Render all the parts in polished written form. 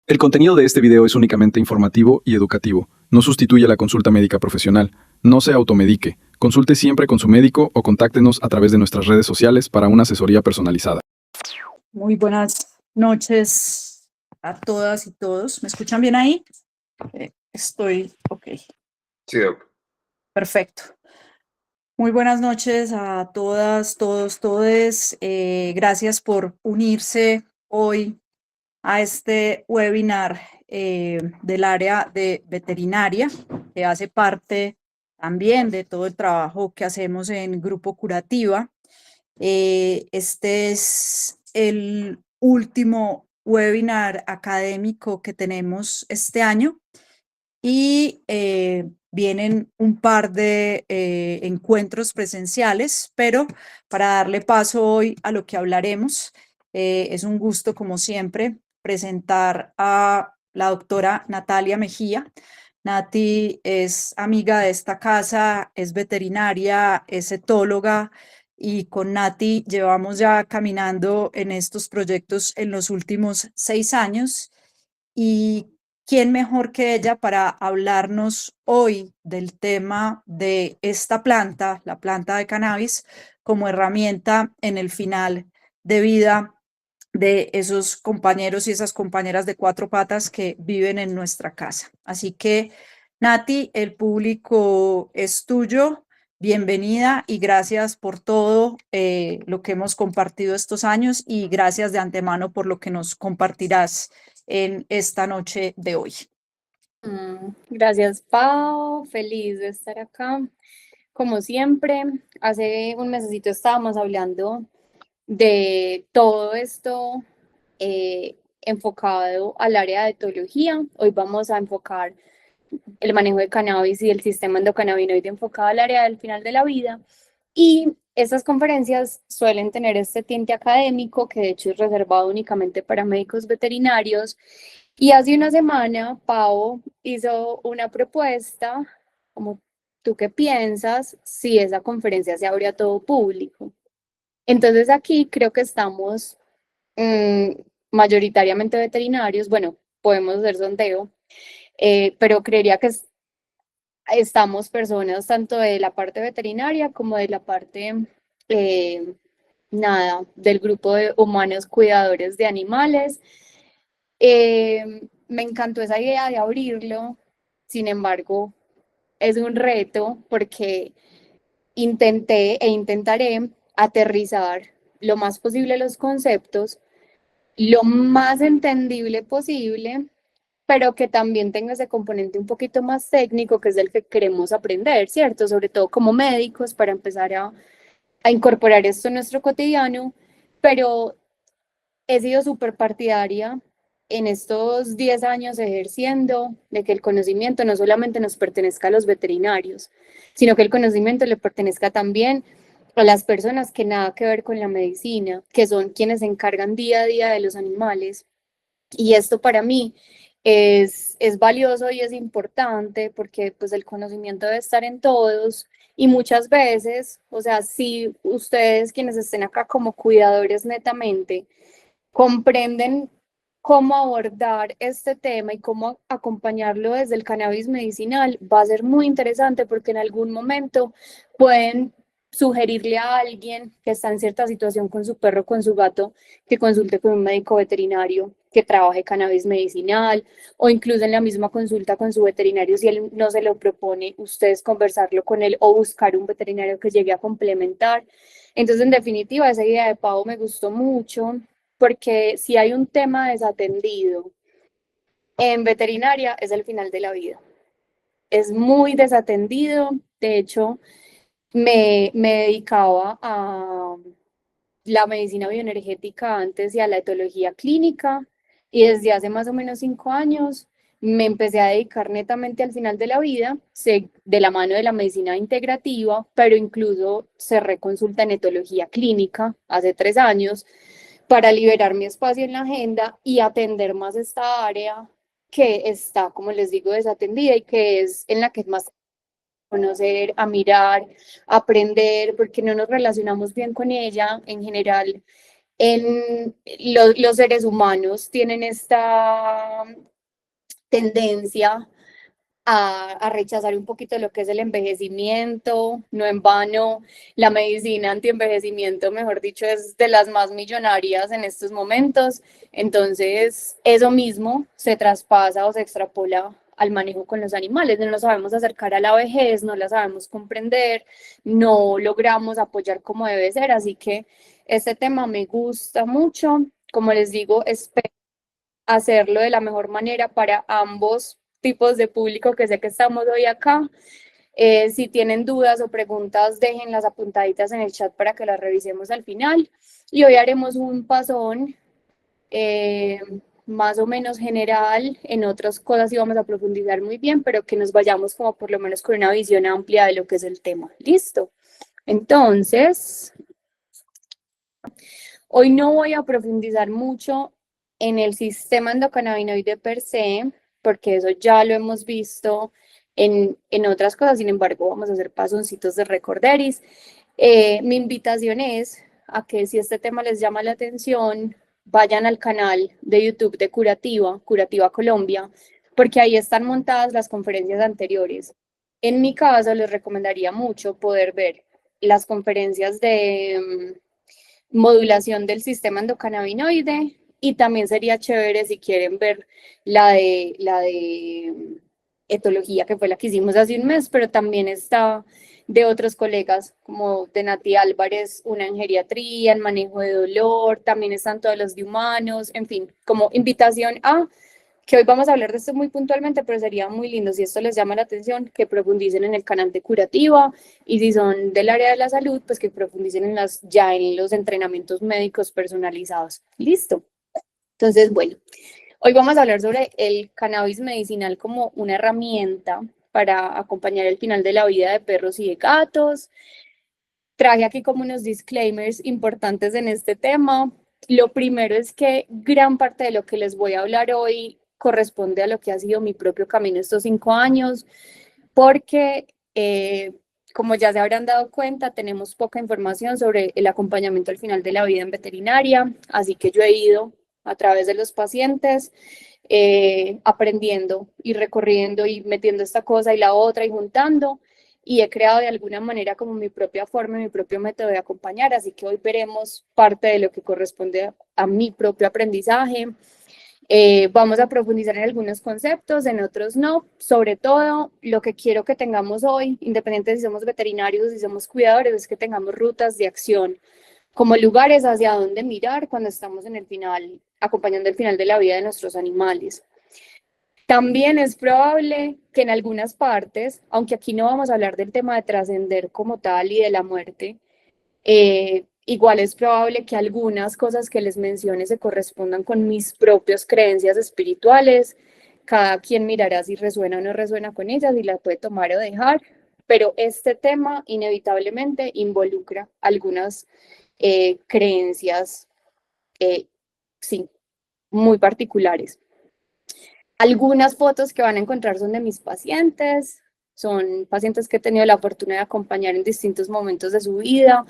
El contenido de este video es únicamente informativo y educativo. No sustituye la consulta médica profesional. No se automedique. Consulte siempre con su médico o contáctenos a través de nuestras redes sociales para una asesoría personalizada. Muy buenas noches a todas y todos. ¿Me escuchan bien ahí? Ok, Sí, Doc. perfecto. Muy buenas noches a todas, todos, todes. Gracias por unirse hoy a este webinar del área de veterinaria, que hace parte también de todo el trabajo que hacemos en Grupo Curativa. Este es el último webinar académico que tenemos este año y vienen un par de encuentros presenciales, pero para darle paso hoy a lo que hablaremos, es un gusto, como siempre, presentar a la doctora Natalia Mejía. Nati es amiga de esta casa, es veterinaria, es etóloga, y con Nati llevamos ya caminando en estos proyectos en los últimos 6 años. Y quién mejor que ella para hablarnos hoy del tema de esta planta, la planta de cannabis, como herramienta en el final de vida de esos compañeros y esas compañeras de cuatro patas que viven en nuestra casa. Así que, Nati, el público es tuyo. Bienvenida y gracias por todo lo que hemos compartido estos años y gracias de antemano por lo que nos compartirás en esta noche de hoy. Gracias, Pau. Feliz de estar acá. Como siempre, hace un mesecito estábamos hablando de todo esto enfocado al área de etología. Hoy vamos a enfocar el manejo de cannabis y el sistema endocannabinoide enfocado al área del final de la vida. Y estas conferencias suelen tener este tinte académico, que de hecho es reservado únicamente para médicos veterinarios. Y hace una semana, Pau hizo una propuesta, como tú qué piensas, si esa conferencia se abre a todo público. Entonces aquí creo que estamos mayoritariamente veterinarios, bueno, podemos hacer sondeo, pero creería que estamos personas tanto de la parte veterinaria como de la parte, del grupo de humanos cuidadores de animales. Me encantó esa idea de abrirlo, sin embargo, es un reto porque intenté e intentaré aterrizar lo más posible los conceptos, lo más entendible posible, pero que también tenga ese componente un poquito más técnico, que es el que queremos aprender, ¿cierto? Sobre todo como médicos, para empezar a incorporar esto en nuestro cotidiano, pero he sido súper partidaria en estos 10 años ejerciendo de que el conocimiento no solamente nos pertenezca a los veterinarios, sino que el conocimiento le pertenezca también a las personas que nada que ver con la medicina, que son quienes se encargan día a día de los animales. Y esto para mí es valioso y es importante porque pues el conocimiento debe estar en todos y muchas veces, o sea, si ustedes quienes estén acá como cuidadores netamente, comprenden cómo abordar este tema y cómo acompañarlo desde el cannabis medicinal, va a ser muy interesante porque en algún momento pueden sugerirle a alguien que está en cierta situación con su perro, con su gato, que consulte con un médico veterinario que trabaje cannabis medicinal, o incluso en la misma consulta con su veterinario, si él no se lo propone, ustedes conversarlo con él o buscar un veterinario que llegue a complementar. Entonces, en definitiva, esa idea de Pau me gustó mucho, porque si hay un tema desatendido en veterinaria es el final de la vida. Es muy desatendido. De hecho, me dedicaba a la medicina bioenergética antes y a la etología clínica, y desde hace más o menos 5 años me empecé a dedicar netamente al final de la vida, de la mano de la medicina integrativa, pero incluso cerré consulta en etología clínica hace 3 años para liberar mi espacio en la agenda y atender más esta área que está, como les digo, desatendida y que es en la que es más conocer, a mirar, a aprender, porque no nos relacionamos bien con ella en general. Los seres humanos tienen esta tendencia a rechazar un poquito lo que es el envejecimiento. No en vano, la medicina antienvejecimiento, mejor dicho, es de las más millonarias en estos momentos. Entonces, eso mismo se traspasa o se extrapola al manejo con los animales. No nos sabemos acercar a la vejez, no la sabemos comprender, no logramos apoyar como debe ser. Así que este tema me gusta mucho. Como les digo, espero hacerlo de la mejor manera para ambos tipos de público que sé que estamos hoy acá. Si tienen dudas o preguntas, déjenlas apuntaditas en el chat para que las revisemos al final. Y hoy haremos un pasón más o menos general. En otras cosas sí vamos a profundizar muy bien, pero que nos vayamos como por lo menos con una visión amplia de lo que es el tema. ¿Listo? Entonces, hoy no voy a profundizar mucho en el sistema endocannabinoide per se, porque eso ya lo hemos visto en otras cosas. Sin embargo, vamos a hacer pasoncitos de recorderis. Mi invitación es a que si este tema les llama la atención, vayan al canal de YouTube de Curativa, Curativa Colombia, porque ahí están montadas las conferencias anteriores. En mi caso, les recomendaría mucho poder ver las conferencias de modulación del sistema endocannabinoide, y también sería chévere si quieren ver la de etología, que fue la que hicimos hace un mes, pero también está de otros colegas como de Nati Álvarez, una en geriatría, en manejo de dolor, también están todos los de humanos, en fin, como invitación a que hoy vamos a hablar de esto muy puntualmente, pero sería muy lindo, si esto les llama la atención, que profundicen en el canal de Curativa, y si son del área de la salud, pues que profundicen ya en los entrenamientos médicos personalizados. Listo. Entonces, bueno, hoy vamos a hablar sobre el cannabis medicinal como una herramienta para acompañar el final de la vida de perros y de gatos. Traje aquí como unos disclaimers importantes en este tema. Lo primero es que gran parte de lo que les voy a hablar hoy corresponde a lo que ha sido mi propio camino estos 5 años, porque como ya se habrán dado cuenta, tenemos poca información sobre el acompañamiento al final de la vida en veterinaria, así que yo he ido a través de los pacientes aprendiendo y recorriendo y metiendo esta cosa y la otra y juntando, y he creado de alguna manera como mi propia forma, mi propio método de acompañar, así que hoy veremos parte de lo que corresponde a mi propio aprendizaje. Vamos a profundizar en algunos conceptos, en otros no. Sobre todo, lo que quiero que tengamos hoy, independiente de si somos veterinarios o si somos cuidadores, es que tengamos rutas de acción, como lugares hacia dónde mirar cuando estamos en el final, acompañando el final de la vida de nuestros animales. También es probable que en algunas partes, aunque aquí no vamos a hablar del tema de trascender como tal y de la muerte, igual es probable que algunas cosas que les mencione se correspondan con mis propias creencias espirituales. Cada quien mirará si resuena o no resuena con ellas y la puede tomar o dejar, pero este tema inevitablemente involucra algunas creencias, sí, muy particulares. Algunas fotos que van a encontrar son de mis pacientes, son pacientes que he tenido la fortuna de acompañar en distintos momentos de su vida,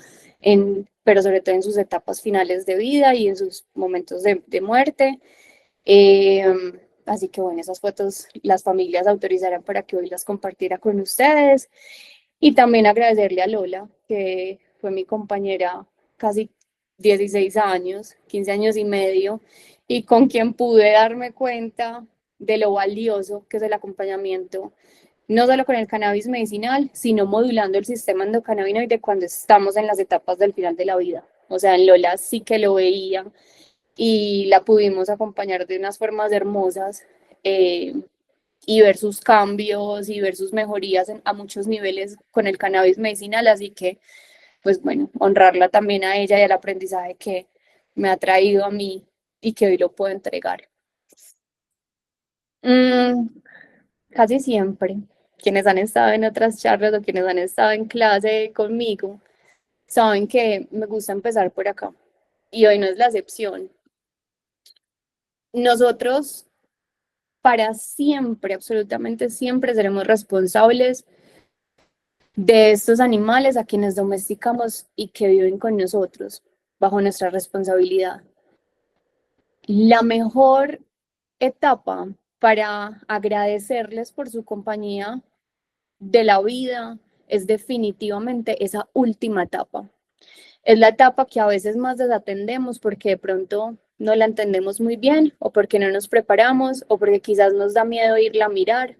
pero sobre todo en sus etapas finales de vida y en sus momentos de muerte. Así que bueno, esas fotos las familias autorizarán para que hoy las compartiera con ustedes. Y también agradecerle a Lola, que fue mi compañera casi 16 años, 15 años y medio, y con quien pude darme cuenta de lo valioso que es el acompañamiento, no solo con el cannabis medicinal, sino modulando el sistema endocannabinoide cuando estamos en las etapas del final de la vida. O sea, en Lola sí que lo veía y la pudimos acompañar de unas formas hermosas, y ver sus cambios y ver sus mejorías a muchos niveles con el cannabis medicinal. Así que, pues bueno, honrarla también a ella y al aprendizaje que me ha traído a mí y que hoy lo puedo entregar. Casi siempre, quienes han estado en otras charlas o quienes han estado en clase conmigo, saben que me gusta empezar por acá. Y hoy no es la excepción. Nosotros para siempre, absolutamente siempre, seremos responsables de estos animales a quienes domesticamos y que viven con nosotros. bajo nuestra responsabilidad. La mejor etapa para agradecerles por su compañía de la vida es definitivamente esa última etapa. Es la etapa que a veces más desatendemos porque de pronto no la entendemos muy bien o porque no nos preparamos o porque quizás nos da miedo irla a mirar,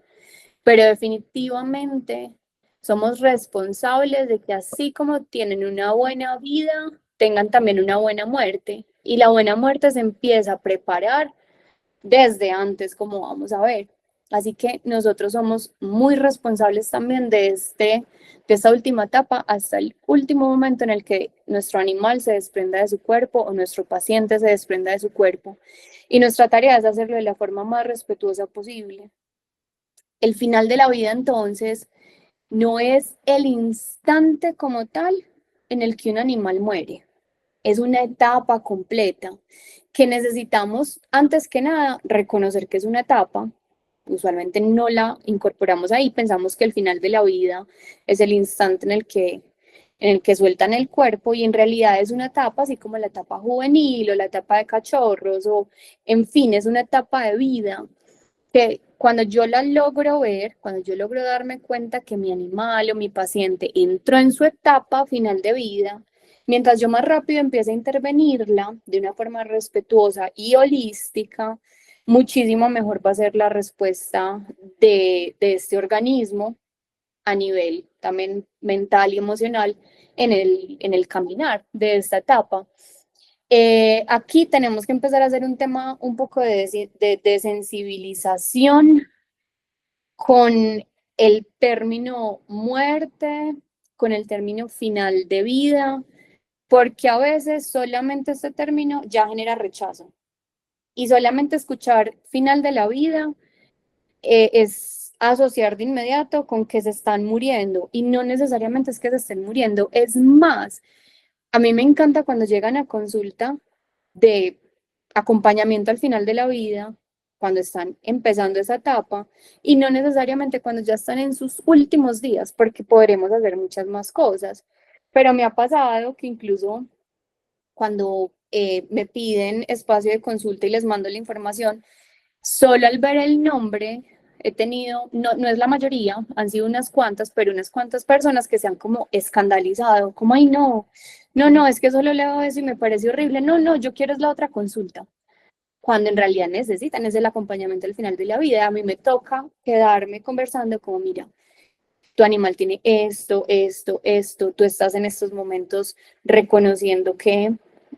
pero definitivamente somos responsables de que así como tienen una buena vida, tengan también una buena muerte. Y la buena muerte se empieza a preparar desde antes, como vamos a ver. Así que nosotros somos muy responsables también de esta última etapa hasta el último momento en el que nuestro animal se desprenda de su cuerpo o nuestro paciente se desprenda de su cuerpo. Y nuestra tarea es hacerlo de la forma más respetuosa posible. El final de la vida, entonces, no es el instante como tal en el que un animal muere. Es una etapa completa que necesitamos, antes que nada, reconocer que es una etapa. Usualmente no la incorporamos ahí, pensamos que el final de la vida es el instante en el que sueltan el cuerpo y en realidad es una etapa, así como la etapa juvenil o la etapa de cachorros o, en fin, es una etapa de vida que cuando yo la logro ver, cuando yo logro darme cuenta que mi animal o mi paciente entró en su etapa final de vida, mientras yo más rápido empiezo a intervenirla de una forma respetuosa y holística, muchísimo mejor va a ser la respuesta de este organismo a nivel también mental y emocional en el caminar de esta etapa. Aquí tenemos que empezar a hacer un tema un poco de sensibilización con el término muerte, con el término final de vida, porque a veces solamente este término ya genera rechazo. Y solamente escuchar final de la vida es asociar de inmediato con que se están muriendo. Y no necesariamente es que se estén muriendo, es más. A mí me encanta cuando llegan a consulta de acompañamiento al final de la vida, cuando están empezando esa etapa y no necesariamente cuando ya están en sus últimos días, porque podremos hacer muchas más cosas. Pero me ha pasado que incluso cuando me piden espacio de consulta y les mando la información, solo al ver el nombre he tenido, no es la mayoría, han sido unas cuantas, pero unas cuantas personas que se han como escandalizado, como, ay, no, es que solo leo eso y me parece horrible, no, yo quiero es la otra consulta, cuando en realidad necesitan es el acompañamiento al final de la vida. A mí me toca quedarme conversando como, mira, tu animal tiene esto, tú estás en estos momentos reconociendo que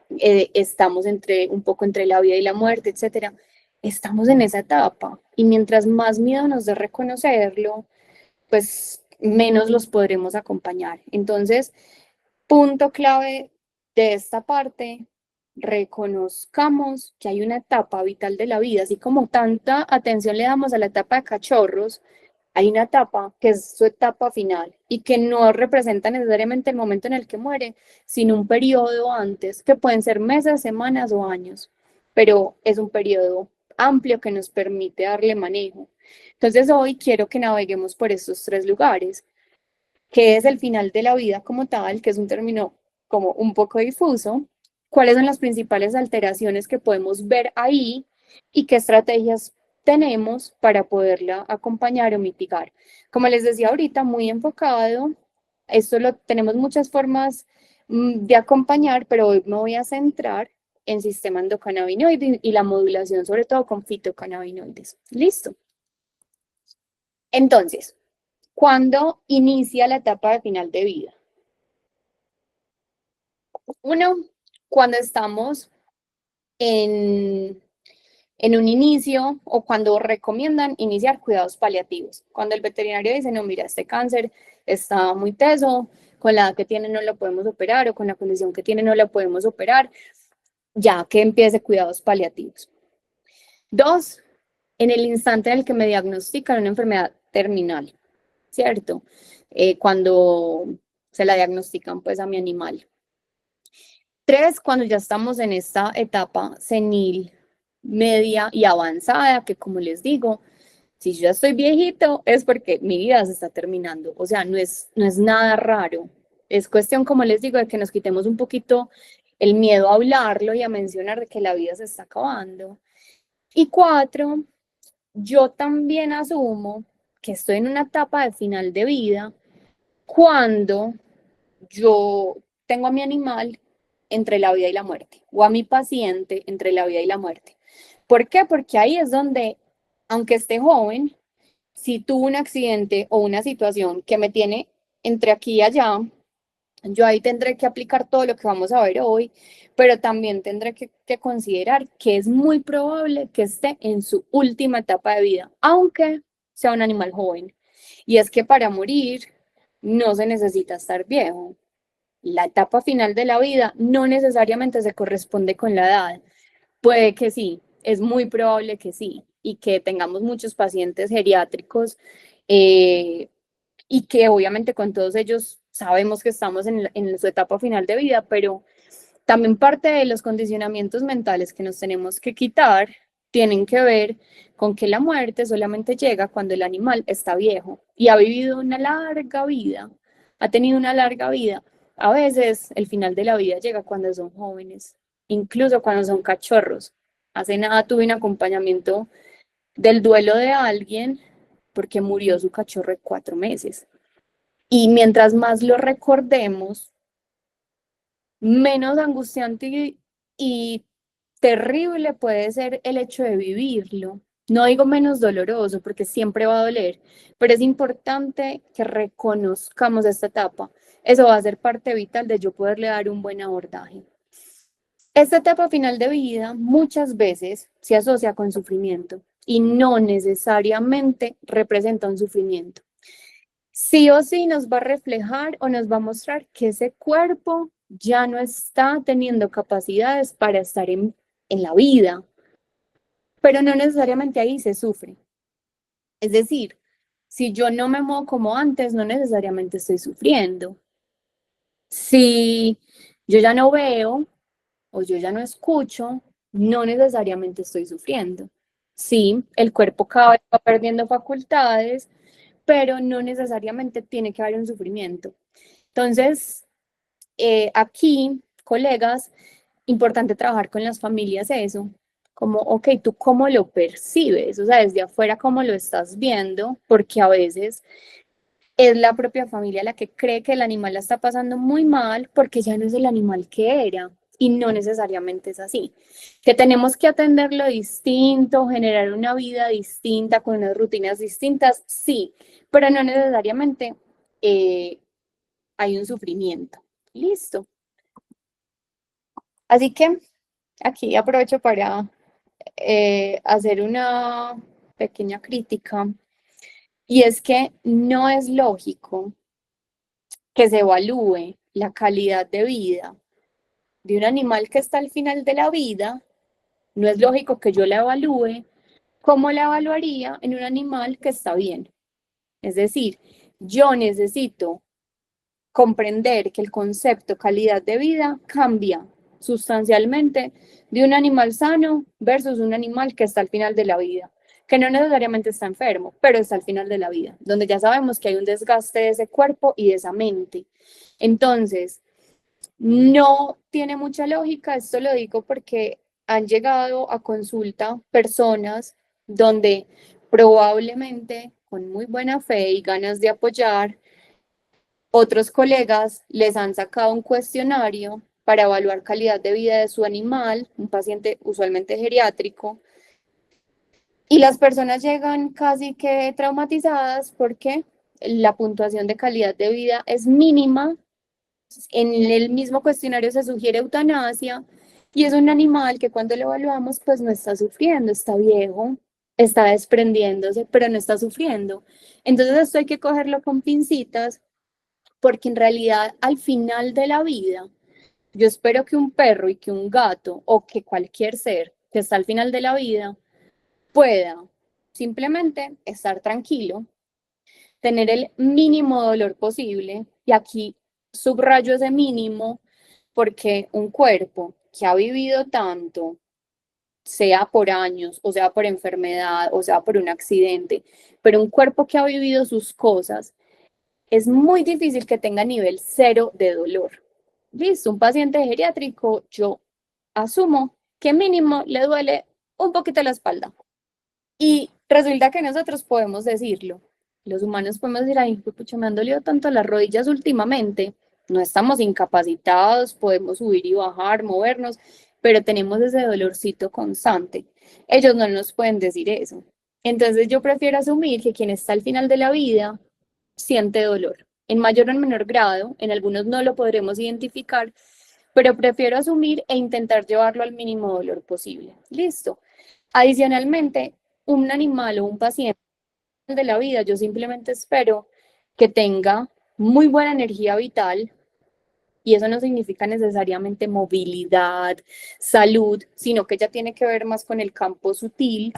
estamos un poco entre la vida y la muerte, etcétera. Estamos en esa etapa y mientras más miedo nos dé reconocerlo, pues menos los podremos acompañar. Entonces, punto clave de esta parte, reconozcamos que hay una etapa vital de la vida, así como tanta atención le damos a la etapa de cachorros, hay una etapa que es su etapa final y que no representa necesariamente el momento en el que muere, sino un periodo antes, que pueden ser meses, semanas o años, pero es un periodo amplio que nos permite darle manejo. Entonces hoy quiero que naveguemos por estos tres lugares, que es el final de la vida como tal, que es un término como un poco difuso, cuáles son las principales alteraciones que podemos ver ahí y qué estrategias tenemos para poderla acompañar o mitigar. Como les decía ahorita, muy enfocado, esto lo tenemos muchas formas de acompañar, pero hoy me voy a centrar en sistema endocannabinoide y la modulación, sobre todo con fitocannabinoides. Listo. Entonces, ¿cuándo inicia la etapa de final de vida? Uno, cuando estamos en un inicio o cuando recomiendan iniciar cuidados paliativos. Cuando el veterinario dice, no, mira, este cáncer está muy teso, con la edad que tiene no lo podemos operar o con la condición que tiene no lo podemos operar, ya que empiece cuidados paliativos. Dos, en el instante en el que me diagnostican una enfermedad terminal, ¿cierto? Cuando se la diagnostican pues a mi animal. Tres, cuando ya estamos en esta etapa senil, media y avanzada, que como les digo, si yo ya estoy viejito es porque mi vida se está terminando. O sea, no es nada raro. Es cuestión, como les digo, de que nos quitemos un poquito el miedo a hablarlo y a mencionar de que la vida se está acabando. Y 4, yo también asumo que estoy en una etapa de final de vida cuando yo tengo a mi animal entre la vida y la muerte, o a mi paciente entre la vida y la muerte. ¿Por qué? Porque ahí es donde, aunque esté joven, si tuvo un accidente o una situación que me tiene entre aquí y allá, yo ahí tendré que aplicar todo lo que vamos a ver hoy, pero también tendré que considerar que es muy probable que esté en su última etapa de vida, aunque sea un animal joven. Y es que para morir no se necesita estar viejo. La etapa final de la vida no necesariamente se corresponde con la edad. Puede que sí, es muy probable que sí, y que tengamos muchos pacientes geriátricos y que obviamente con todos ellos sabemos que estamos en su etapa final de vida, pero también parte de los condicionamientos mentales que nos tenemos que quitar tienen que ver con que la muerte solamente llega cuando el animal está viejo y ha vivido una larga vida, ha tenido una larga vida. A veces el final de la vida llega cuando son jóvenes, incluso cuando son cachorros. Hace nada tuve un acompañamiento del duelo de alguien porque murió su cachorro de 4 meses. Y mientras más lo recordemos, menos angustiante y terrible puede ser el hecho de vivirlo. No digo menos doloroso, porque siempre va a doler, pero es importante que reconozcamos esta etapa. Eso va a ser parte vital de yo poderle dar un buen abordaje. Esta etapa final de vida muchas veces se asocia con sufrimiento y no necesariamente representa un sufrimiento. Sí o sí nos va a reflejar o nos va a mostrar que ese cuerpo ya no está teniendo capacidades para estar en la vida, pero no necesariamente ahí se sufre. Es decir, si yo no me muevo como antes, no necesariamente estoy sufriendo. Si yo ya no veo o yo ya no escucho, no necesariamente estoy sufriendo. Sí, el cuerpo cada vez va perdiendo facultades, pero no necesariamente tiene que haber un sufrimiento. Entonces, aquí, colegas, importante trabajar con las familias eso, como, ok, ¿tú cómo lo percibes? O sea, desde afuera, ¿cómo lo estás viendo? Porque a veces es la propia familia la que cree que el animal la está pasando muy mal porque ya no es el animal que era. Y no necesariamente es así. Que tenemos que atenderlo distinto, generar una vida distinta, con unas rutinas distintas, sí, pero no necesariamente hay un sufrimiento. Listo. Así que aquí aprovecho para hacer una pequeña crítica, y es que no es lógico que se evalúe la calidad de vida de un animal que está al final de la vida. No es lógico que yo la evalúe como la evaluaría en un animal que está bien. Es decir, yo necesito comprender que el concepto calidad de vida cambia sustancialmente de un animal sano versus un animal que está al final de la vida, que no necesariamente está enfermo, pero está al final de la vida, donde ya sabemos que hay un desgaste de ese cuerpo y de esa mente. Entonces, no tiene mucha lógica, esto lo digo porque han llegado a consulta personas donde probablemente con muy buena fe y ganas de apoyar, otros colegas les han sacado un cuestionario para evaluar calidad de vida de su animal, un paciente usualmente geriátrico, y las personas llegan casi que traumatizadas porque la puntuación de calidad de vida es mínima. En el mismo cuestionario se sugiere eutanasia y es un animal que cuando lo evaluamos pues no está sufriendo, está viejo, está desprendiéndose, pero no está sufriendo. Entonces esto hay que cogerlo con pincitas porque en realidad al final de la vida, yo espero que un perro y que un gato o que cualquier ser que está al final de la vida pueda simplemente estar tranquilo, tener el mínimo dolor posible, y aquí subrayo ese mínimo porque un cuerpo que ha vivido tanto, sea por años, o sea por enfermedad, o sea por un accidente, pero un cuerpo que ha vivido sus cosas, es muy difícil que tenga nivel cero de dolor. Listo, un paciente geriátrico, yo asumo que mínimo le duele un poquito la espalda. Y resulta que nosotros podemos decirlo. Los humanos podemos decir, ay, pucha, me han dolido tanto las rodillas últimamente. No estamos incapacitados, podemos subir y bajar, movernos, pero tenemos ese dolorcito constante. Ellos no nos pueden decir eso. Entonces yo prefiero asumir que quien está al final de la vida siente dolor, en mayor o en menor grado, en algunos no lo podremos identificar, pero prefiero asumir e intentar llevarlo al mínimo dolor posible. Listo. Adicionalmente, un animal o un paciente de la vida, yo simplemente espero que tenga muy buena energía vital, y eso no significa necesariamente movilidad, salud, sino que ya tiene que ver más con el campo sutil,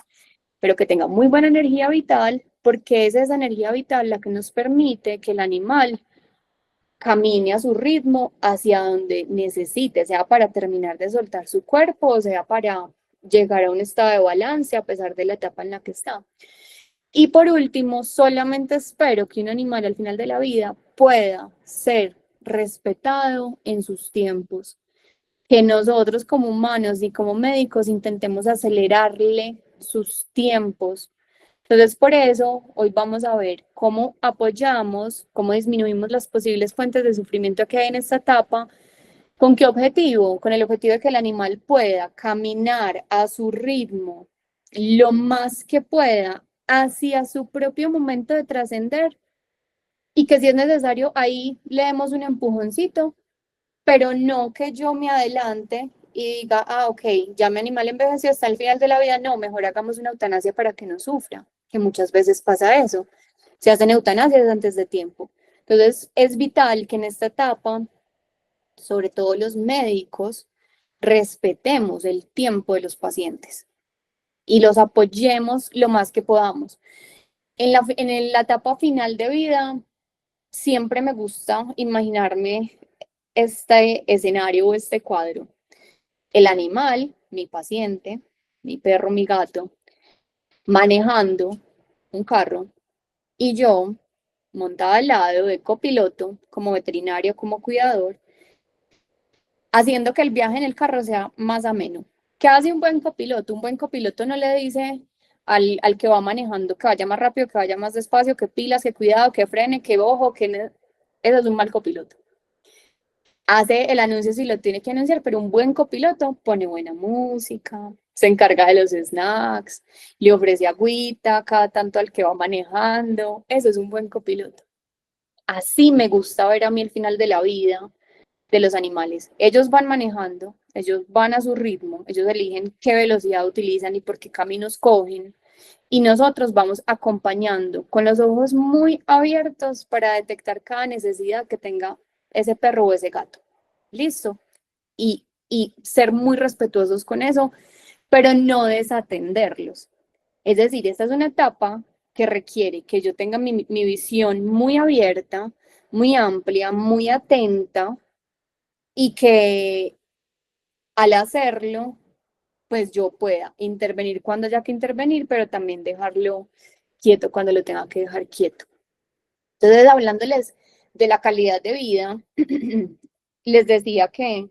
pero que tenga muy buena energía vital, porque es esa energía vital la que nos permite que el animal camine a su ritmo hacia donde necesite, sea para terminar de soltar su cuerpo, o sea para llegar a un estado de balance a pesar de la etapa en la que está. Y por último, solamente espero que un animal al final de la vida pueda ser respetado en sus tiempos, que nosotros como humanos y como médicos intentemos acelerarle sus tiempos. Entonces, por eso, hoy vamos a ver cómo apoyamos, cómo disminuimos las posibles fuentes de sufrimiento que hay en esta etapa. ¿Con qué objetivo? Con el objetivo de que el animal pueda caminar a su ritmo lo más que pueda hacia su propio momento de trascender, y que si es necesario ahí le demos un empujoncito, pero no que yo me adelante y diga, ah, ok, ya mi animal envejeció hasta el final de la vida, no, mejor hagamos una eutanasia para que no sufra, que muchas veces pasa eso, se hacen eutanasias antes de tiempo. Entonces, es vital que en esta etapa, sobre todo los médicos, respetemos el tiempo de los pacientes y los apoyemos lo más que podamos. En la etapa final de vida, siempre me gusta imaginarme este escenario o este cuadro. El animal, mi paciente, mi perro, mi gato, manejando un carro, y yo montada al lado de copiloto, como veterinario, como cuidador, haciendo que el viaje en el carro sea más ameno. ¿Qué hace un buen copiloto? Un buen copiloto no le dice al que va manejando que vaya más rápido, que vaya más despacio, que pilas, que cuidado, que frene, que ojo, que... Eso es un mal copiloto. Hace el anuncio si lo tiene que anunciar, pero un buen copiloto pone buena música, se encarga de los snacks, le ofrece agüita cada tanto al que va manejando. Eso es un buen copiloto. Así me gusta ver a mí el final de la vida de los animales. Ellos van manejando, ellos van a su ritmo, ellos eligen qué velocidad utilizan y por qué caminos cogen. Y nosotros vamos acompañando con los ojos muy abiertos para detectar cada necesidad que tenga ese perro o ese gato. Listo. Y ser muy respetuosos con eso, pero no desatenderlos. Es decir, esta es una etapa que requiere que yo tenga mi visión muy abierta, muy amplia, muy atenta, y que al hacerlo, pues yo pueda intervenir cuando haya que intervenir, pero también dejarlo quieto cuando lo tenga que dejar quieto. Entonces, hablándoles de la calidad de vida, les decía que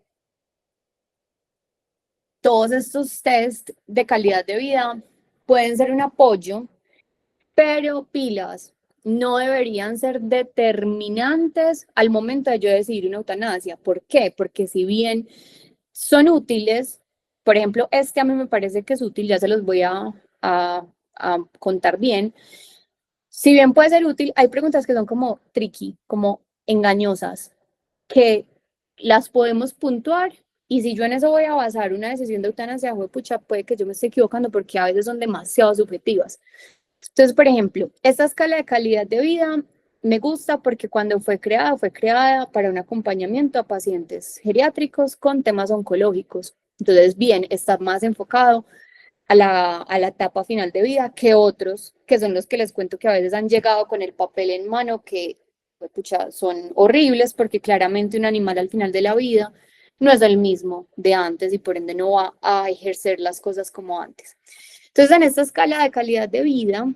todos estos test de calidad de vida pueden ser un apoyo, pero pilas, no deberían ser determinantes al momento de yo decidir una eutanasia. ¿Por qué? Porque si bien son útiles, por ejemplo, este a mí me parece que es útil, ya se los voy a contar bien. Si bien puede ser útil, hay preguntas que son como tricky, como engañosas, que las podemos puntuar, y si yo en eso voy a basar una decisión de eutanasia, pucha, puede que yo me esté equivocando porque a veces son demasiado subjetivas. Entonces, por ejemplo, esta escala de calidad de vida me gusta porque cuando fue creada para un acompañamiento a pacientes geriátricos con temas oncológicos. Entonces, bien, está más enfocado a la etapa final de vida que otros, que son los que les cuento que a veces han llegado con el papel en mano, que pucha, son horribles porque claramente un animal al final de la vida no es el mismo de antes y por ende no va a ejercer las cosas como antes. Entonces, en esta escala de calidad de vida,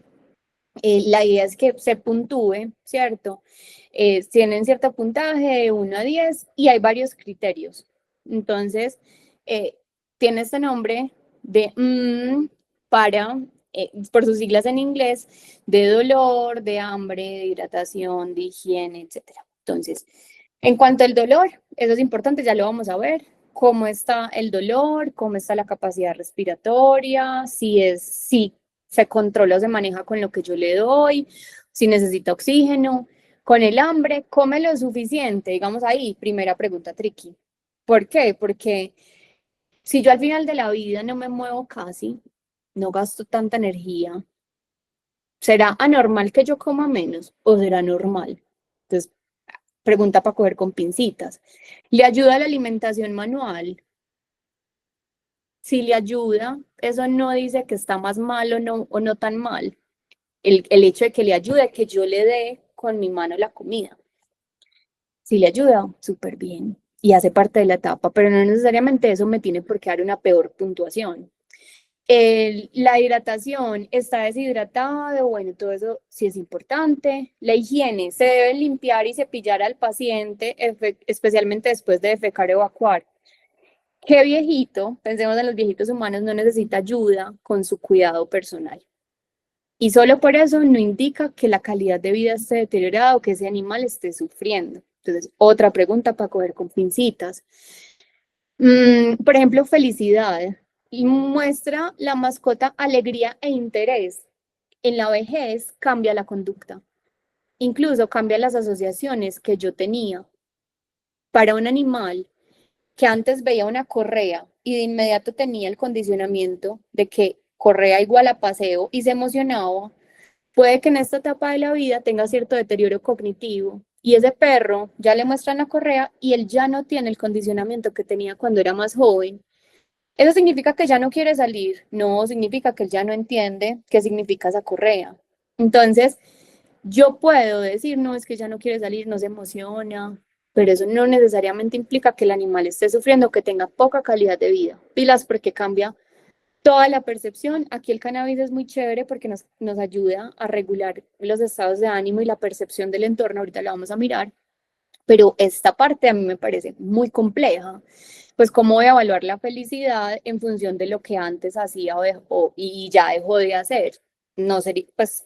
La idea es que se puntúe, ¿cierto? Tienen cierto puntaje de 1 a 10 y hay varios criterios. Entonces, tiene este nombre de para, por sus siglas en inglés, de dolor, de hambre, de hidratación, de higiene, etc. Entonces, en cuanto al dolor, eso es importante, ya lo vamos a ver. Cómo está el dolor, cómo está la capacidad respiratoria, si se controla o se maneja con lo que yo le doy, si necesita oxígeno. Con el hambre, come lo suficiente, digamos ahí, primera pregunta tricky. ¿Por qué? Porque si yo al final de la vida no me muevo casi, no gasto tanta energía, ¿será anormal que yo coma menos o será normal? Entonces, pregunta para coger con pincitas. ¿Le ayuda la alimentación manual? Si le ayuda, eso no dice que está más mal o no tan mal. El hecho de que le ayude, que yo le dé con mi mano la comida. Si le ayuda, súper bien. Y hace parte de la etapa, pero no necesariamente eso me tiene por qué dar una peor puntuación. La hidratación, está deshidratado, bueno, todo eso sí es importante. La higiene, se debe limpiar y cepillar al paciente, especialmente después de defecar o evacuar. ¿Qué viejito, pensemos en los viejitos humanos, no necesita ayuda con su cuidado personal? Y solo por eso no indica que la calidad de vida esté deteriorada o que ese animal esté sufriendo. Entonces, otra pregunta para coger con pincitas. Por ejemplo, felicidad. Y muestra la mascota alegría e interés. En la vejez cambia la conducta. Incluso cambia las asociaciones que yo tenía. Para un animal que antes veía una correa y de inmediato tenía el condicionamiento de que correa igual a paseo y se emocionaba, puede que en esta etapa de la vida tenga cierto deterioro cognitivo y ese perro ya le muestran la correa y él ya no tiene el condicionamiento que tenía cuando era más joven. ¿Eso significa que ya no quiere salir? No, significa que él ya no entiende qué significa esa correa. Entonces, yo puedo decir, no, es que ya no quiere salir, no se emociona, pero eso no necesariamente implica que el animal esté sufriendo, que tenga poca calidad de vida. Pilas, porque cambia toda la percepción. Aquí el cannabis es muy chévere porque nos ayuda a regular los estados de ánimo y la percepción del entorno. Ahorita la vamos a mirar, pero esta parte a mí me parece muy compleja. Pues cómo voy a evaluar la felicidad en función de lo que antes hacía y ya dejó de hacer. No sería, pues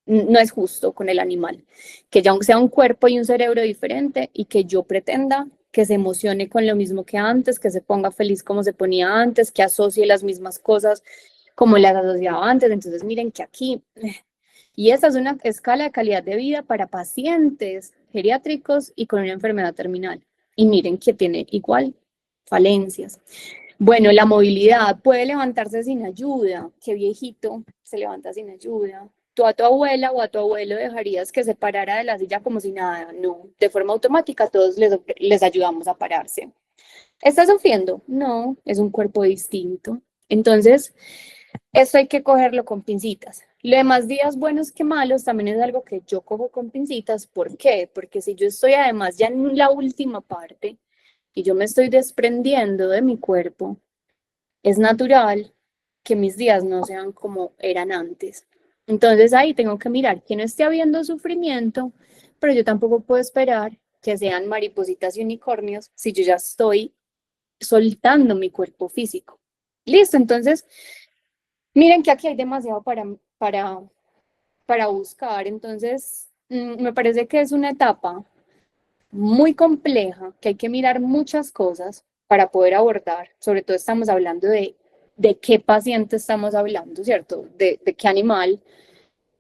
no es justo con el animal, que ya sea un cuerpo y un cerebro diferente y que yo pretenda que se emocione con lo mismo que antes, que se ponga feliz como se ponía antes, que asocie las mismas cosas como las asociaba antes. Entonces miren que aquí, y esta es una escala de calidad de vida para pacientes geriátricos y con una enfermedad terminal. Y miren que tiene igual falencias. Bueno, la movilidad, puede levantarse sin ayuda. Qué viejito se levanta sin ayuda. Tú a tu abuela o a tu abuelo dejarías que se parara de la silla como si nada. No, de forma automática todos les ayudamos a pararse. ¿Está sufriendo? No, es un cuerpo distinto. Entonces, esto hay que cogerlo con pincitas. Lo de más días buenos que malos también es algo que yo cojo con pincitas. ¿Por qué? Porque si yo estoy además ya en la última parte y yo me estoy desprendiendo de mi cuerpo, es natural que mis días no sean como eran antes. Entonces ahí tengo que mirar que no esté habiendo sufrimiento, pero yo tampoco puedo esperar que sean maripositas y unicornios si yo ya estoy soltando mi cuerpo físico. Listo, entonces miren que aquí hay demasiado para buscar. Entonces me parece que es una etapa muy compleja, que hay que mirar muchas cosas para poder abordar. Sobre todo estamos hablando de qué paciente estamos hablando, ¿cierto? De qué animal,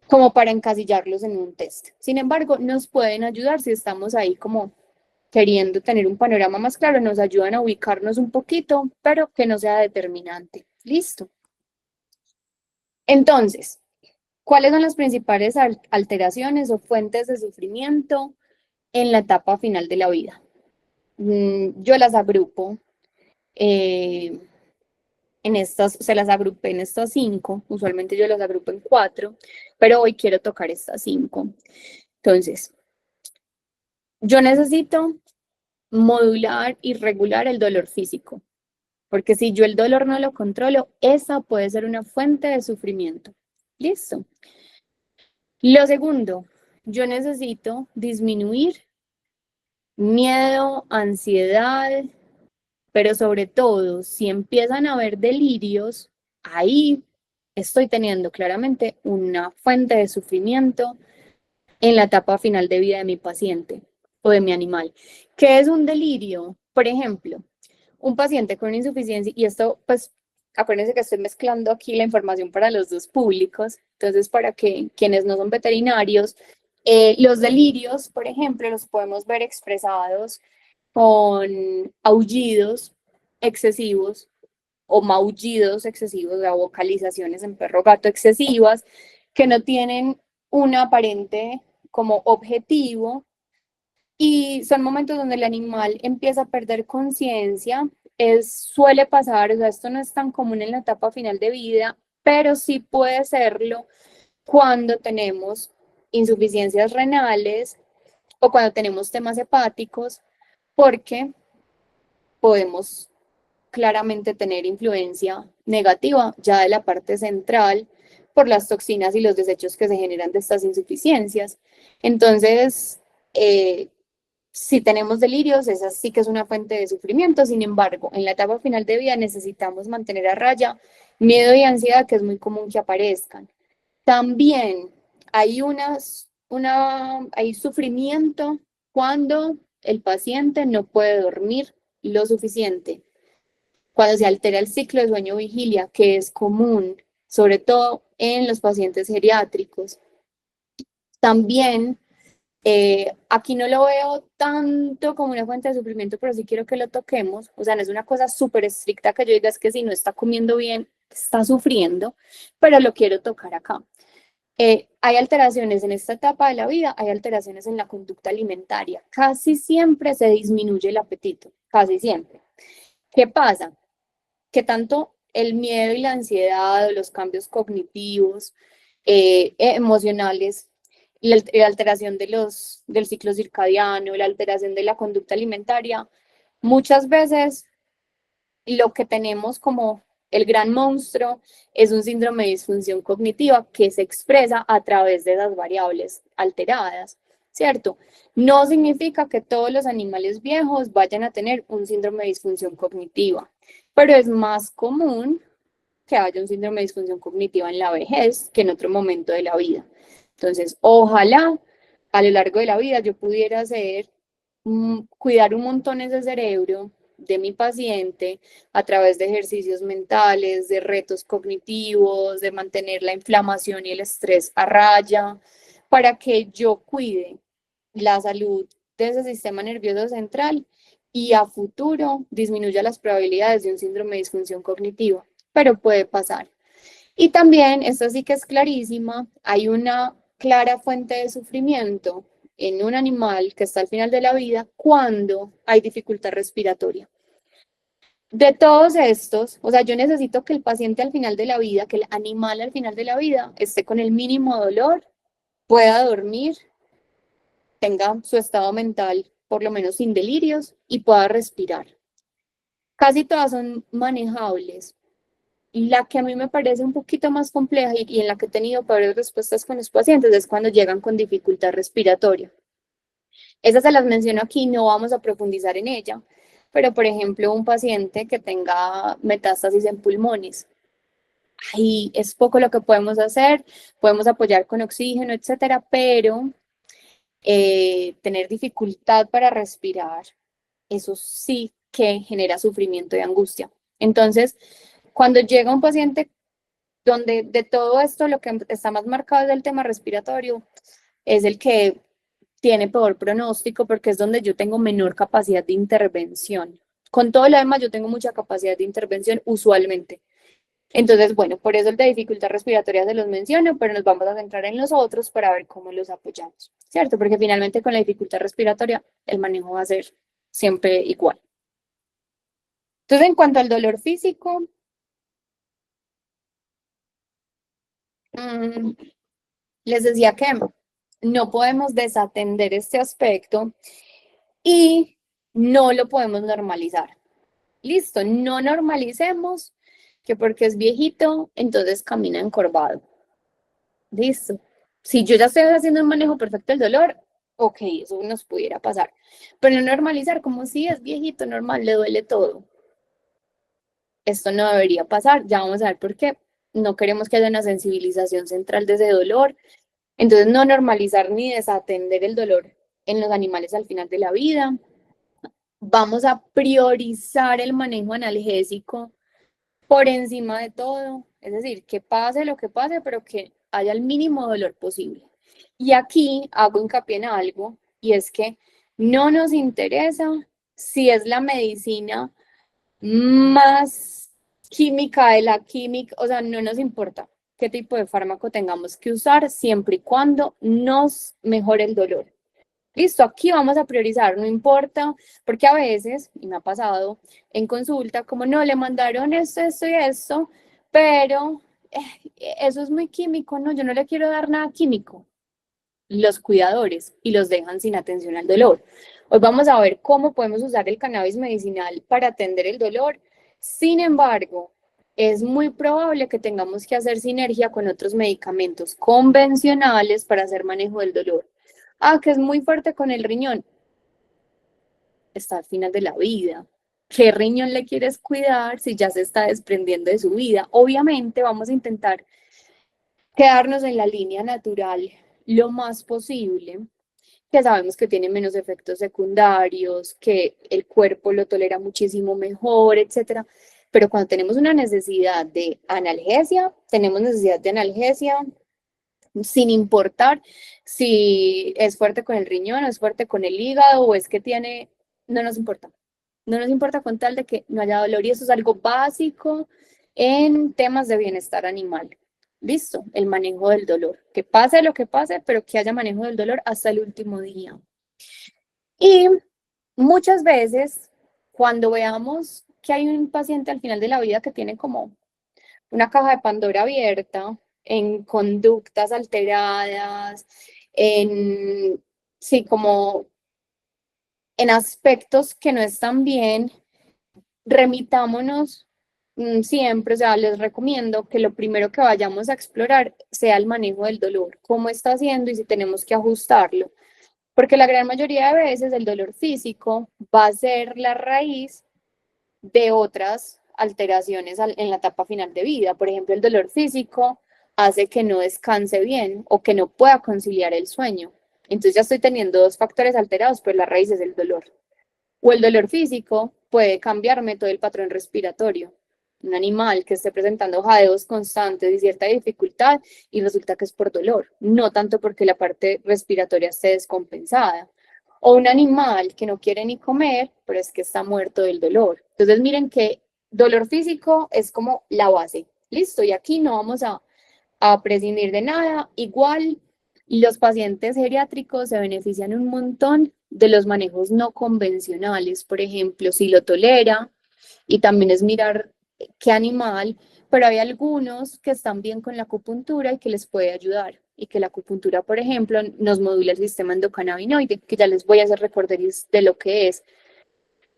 como para encasillarlos en un test. Sin embargo, nos pueden ayudar si estamos ahí como queriendo tener un panorama más claro, nos ayudan a ubicarnos un poquito, pero que no sea determinante. Listo. Entonces, ¿cuáles son las principales alteraciones o fuentes de sufrimiento en la etapa final de la vida? Yo las agrupo se las agrupé en estas 5, usualmente yo las agrupo en 4, pero hoy quiero tocar estas 5. Entonces, yo necesito modular y regular el dolor físico, porque si yo el dolor no lo controlo, esa puede ser una fuente de sufrimiento. Listo. Lo segundo, yo necesito disminuir miedo, ansiedad, pero sobre todo, si empiezan a haber delirios, ahí estoy teniendo claramente una fuente de sufrimiento en la etapa final de vida de mi paciente o de mi animal. ¿Qué es un delirio? Por ejemplo, un paciente con insuficiencia, y esto, pues, acuérdense que estoy mezclando aquí la información para los dos públicos, entonces para que quienes no son veterinarios, los delirios, por ejemplo, los podemos ver expresados con aullidos excesivos o maullidos excesivos, o vocalizaciones en perro gato excesivas, que no tienen un aparente como objetivo, y son momentos donde el animal empieza a perder conciencia. Suele pasar, o sea, esto no es tan común en la etapa final de vida, pero sí puede serlo cuando tenemos insuficiencias renales o cuando tenemos temas hepáticos, porque podemos claramente tener influencia negativa ya de la parte central por las toxinas y los desechos que se generan de estas insuficiencias. Entonces, si tenemos delirios, esa sí que es una fuente de sufrimiento. Sin embargo, en la etapa final de vida necesitamos mantener a raya miedo y ansiedad, que es muy común que aparezcan. También hay sufrimiento cuando el paciente no puede dormir lo suficiente, cuando se altera el ciclo de sueño-vigilia, que es común, sobre todo en los pacientes geriátricos. También, aquí no lo veo tanto como una fuente de sufrimiento, pero sí quiero que lo toquemos. O sea, no es una cosa súper estricta que yo diga es que si no está comiendo bien, está sufriendo, pero lo quiero tocar acá. Hay alteraciones en esta etapa de la vida, hay alteraciones en la conducta alimentaria. Casi siempre se disminuye el apetito, casi siempre. ¿Qué pasa? Que tanto el miedo y la ansiedad o los cambios cognitivos, emocionales, la alteración del ciclo circadiano, la alteración de la conducta alimentaria, muchas veces lo que tenemos como el gran monstruo es un síndrome de disfunción cognitiva que se expresa a través de las variables alteradas, ¿cierto? No significa que todos los animales viejos vayan a tener un síndrome de disfunción cognitiva, pero es más común que haya un síndrome de disfunción cognitiva en la vejez que en otro momento de la vida. Entonces, ojalá a lo largo de la vida yo pudiera cuidar un montón ese cerebro de mi paciente a través de ejercicios mentales, de retos cognitivos, de mantener la inflamación y el estrés a raya, para que yo cuide la salud de ese sistema nervioso central y a futuro disminuya las probabilidades de un síndrome de disfunción cognitiva, pero puede pasar. Y también, esta sí que es clarísima, hay una clara fuente de sufrimiento en un animal que está al final de la vida cuando hay dificultad respiratoria. De todos estos, o sea, yo necesito que el paciente al final de la vida, que el animal al final de la vida esté con el mínimo dolor, pueda dormir, tenga su estado mental por lo menos sin delirios y pueda respirar. Casi todas son manejables. La que a mí me parece un poquito más compleja y en la que he tenido peores respuestas con los pacientes es cuando llegan con dificultad respiratoria. Esas se las menciono aquí, no vamos a profundizar en ella, pero por ejemplo, un paciente que tenga metástasis en pulmones, ahí es poco lo que podemos hacer, podemos apoyar con oxígeno, etcétera, pero tener dificultad para respirar, eso sí que genera sufrimiento y angustia. Entonces, cuando llega un paciente donde de todo esto lo que está más marcado es el tema respiratorio, es el que tiene peor pronóstico porque es donde yo tengo menor capacidad de intervención. Con todo lo demás, yo tengo mucha capacidad de intervención usualmente. Entonces, bueno, por eso el de dificultad respiratoria se los menciono, pero nos vamos a centrar en los otros para ver cómo los apoyamos, ¿cierto? Porque finalmente con la dificultad respiratoria el manejo va a ser siempre igual. Entonces, en cuanto al dolor físico, les decía que no podemos desatender este aspecto y no lo podemos normalizar. Listo, no normalicemos que porque es viejito, entonces camina encorvado. Listo. Si yo ya estoy haciendo un manejo perfecto del dolor, ok, eso nos pudiera pasar. Pero no normalizar como si es viejito, normal, le duele todo. Esto no debería pasar, ya vamos a ver por qué. No queremos que haya una sensibilización central de ese dolor. Entonces, no normalizar ni desatender el dolor en los animales al final de la vida. Vamos a priorizar el manejo analgésico por encima de todo. Es decir, que pase lo que pase, pero que haya el mínimo dolor posible. Y aquí hago hincapié en algo, y es que no nos interesa si es la medicina más química de la química, o sea, no nos importa qué tipo de fármaco tengamos que usar, siempre y cuando nos mejore el dolor. Listo, aquí vamos a priorizar, no importa, porque a veces, y me ha pasado en consulta, como no, le mandaron esto y esto, pero eso es muy químico, no, yo no le quiero dar nada químico. Los cuidadores y los dejan sin atención al dolor. Hoy vamos a ver cómo podemos usar el cannabis medicinal para atender el dolor. Sin embargo, es muy probable que tengamos que hacer sinergia con otros medicamentos convencionales para hacer manejo del dolor. Ah, que es muy fuerte con el riñón. Está al final de la vida. ¿Qué riñón le quieres cuidar si ya se está desprendiendo de su vida? Obviamente vamos a intentar quedarnos en la línea natural lo más posible, que sabemos que tiene menos efectos secundarios, que el cuerpo lo tolera muchísimo mejor, etcétera. Pero cuando tenemos una necesidad de analgesia, tenemos necesidad de analgesia sin importar si es fuerte con el riñón, o es fuerte con el hígado, o es que tiene, no nos importa. No nos importa con tal de que no haya dolor, y eso es algo básico en temas de bienestar animal. Listo, el manejo del dolor. Que pase lo que pase, pero que haya manejo del dolor hasta el último día. Y muchas veces, cuando veamos que hay un paciente al final de la vida que tiene como una caja de Pandora abierta, en conductas alteradas, en, sí, como en aspectos que no están bien, remitámonos siempre, o sea, les recomiendo que lo primero que vayamos a explorar sea el manejo del dolor, cómo está haciendo y si tenemos que ajustarlo. Porque la gran mayoría de veces el dolor físico va a ser la raíz de otras alteraciones en la etapa final de vida. Por ejemplo, el dolor físico hace que no descanse bien o que no pueda conciliar el sueño. Entonces ya estoy teniendo dos factores alterados, pero la raíz es el dolor. O el dolor físico puede cambiarme todo el patrón respiratorio. Un animal que esté presentando jadeos constantes y cierta dificultad y resulta que es por dolor, no tanto porque la parte respiratoria esté descompensada. O un animal que no quiere ni comer, pero es que está muerto del dolor. Entonces miren que dolor físico es como la base. Listo, y aquí no vamos a prescindir de nada. Igual los pacientes geriátricos se benefician un montón de los manejos no convencionales, por ejemplo, si lo tolera, y también es mirar qué animal, pero hay algunos que están bien con la acupuntura y que les puede ayudar, y que la acupuntura, por ejemplo, nos modula el sistema endocannabinoide, que ya les voy a hacer recorderis de lo que es,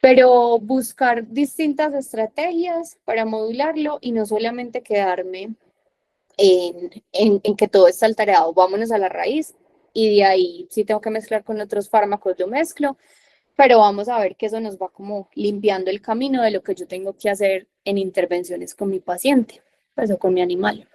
pero buscar distintas estrategias para modularlo y no solamente quedarme en que todo está alterado. Vámonos a la raíz, y de ahí, si tengo que mezclar con otros fármacos, yo mezclo, pero vamos a ver que eso nos va como limpiando el camino de lo que yo tengo que hacer en intervenciones con mi paciente, pues, o con mi animal.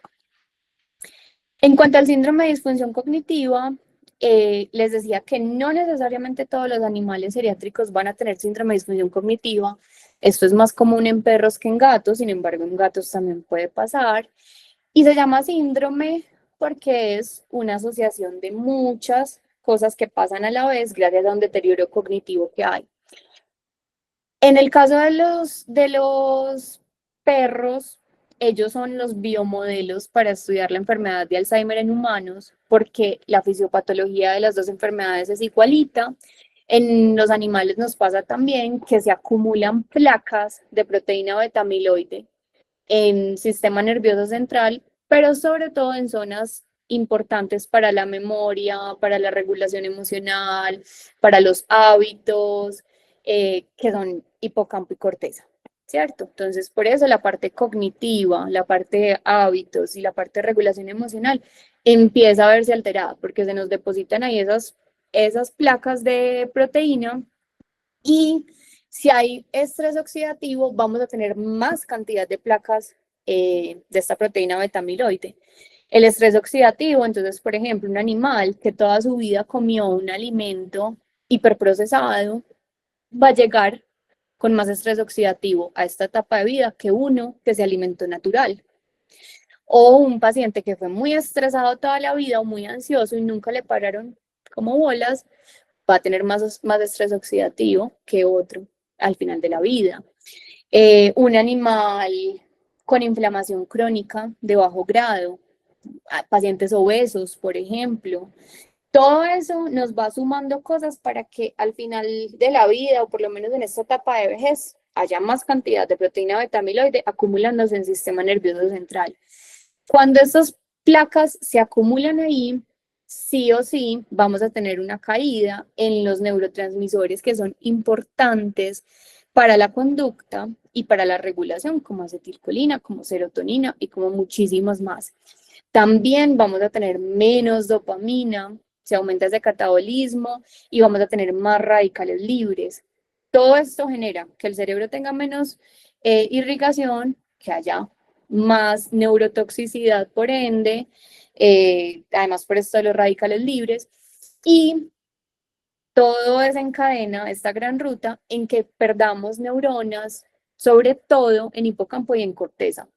En cuanto al síndrome de disfunción cognitiva, les decía que no necesariamente todos los animales geriátricos van a tener síndrome de disfunción cognitiva. Esto es más común en perros que en gatos, sin embargo, en gatos también puede pasar. Y se llama síndrome porque es una asociación de muchas cosas que pasan a la vez gracias a un deterioro cognitivo que hay. En el caso de los perros, ellos son los biomodelos para estudiar la enfermedad de Alzheimer en humanos, porque la fisiopatología de las dos enfermedades es igualita. En los animales nos pasa también que se acumulan placas de proteína beta-amiloide en sistema nervioso central, pero sobre todo en zonas importantes para la memoria, para la regulación emocional, para los hábitos, que son hipocampo y corteza. ¿cierto? Entonces, por eso la parte cognitiva, la parte de hábitos y la parte de regulación emocional empieza a verse alterada, porque se nos depositan ahí esas placas de proteína y si hay estrés oxidativo, vamos a tener más cantidad de placas de esta proteína beta-amiloide. El estrés oxidativo, entonces, por ejemplo, un animal que toda su vida comió un alimento hiperprocesado, va a llegar con más estrés oxidativo a esta etapa de vida que uno que se alimentó natural. O un paciente que fue muy estresado toda la vida o muy ansioso y nunca le pararon como bolas, va a tener más estrés oxidativo que otro al final de la vida. Un animal con inflamación crónica de bajo grado, pacientes obesos, por ejemplo. Todo eso nos va sumando cosas para que al final de la vida, o por lo menos en esta etapa de vejez, haya más cantidad de proteína beta-amiloide acumulándose en el sistema nervioso central. Cuando estas placas se acumulan ahí, sí o sí vamos a tener una caída en los neurotransmisores que son importantes para la conducta y para la regulación, como acetilcolina, como serotonina y como muchísimos más. También vamos a tener menos dopamina, se aumenta ese catabolismo y vamos a tener más radicales libres. Todo esto genera que el cerebro tenga menos irrigación, que haya más neurotoxicidad por ende, además por esto de los radicales libres, y todo desencadena esta gran ruta en que perdamos neuronas, sobre todo en hipocampo y en corteza.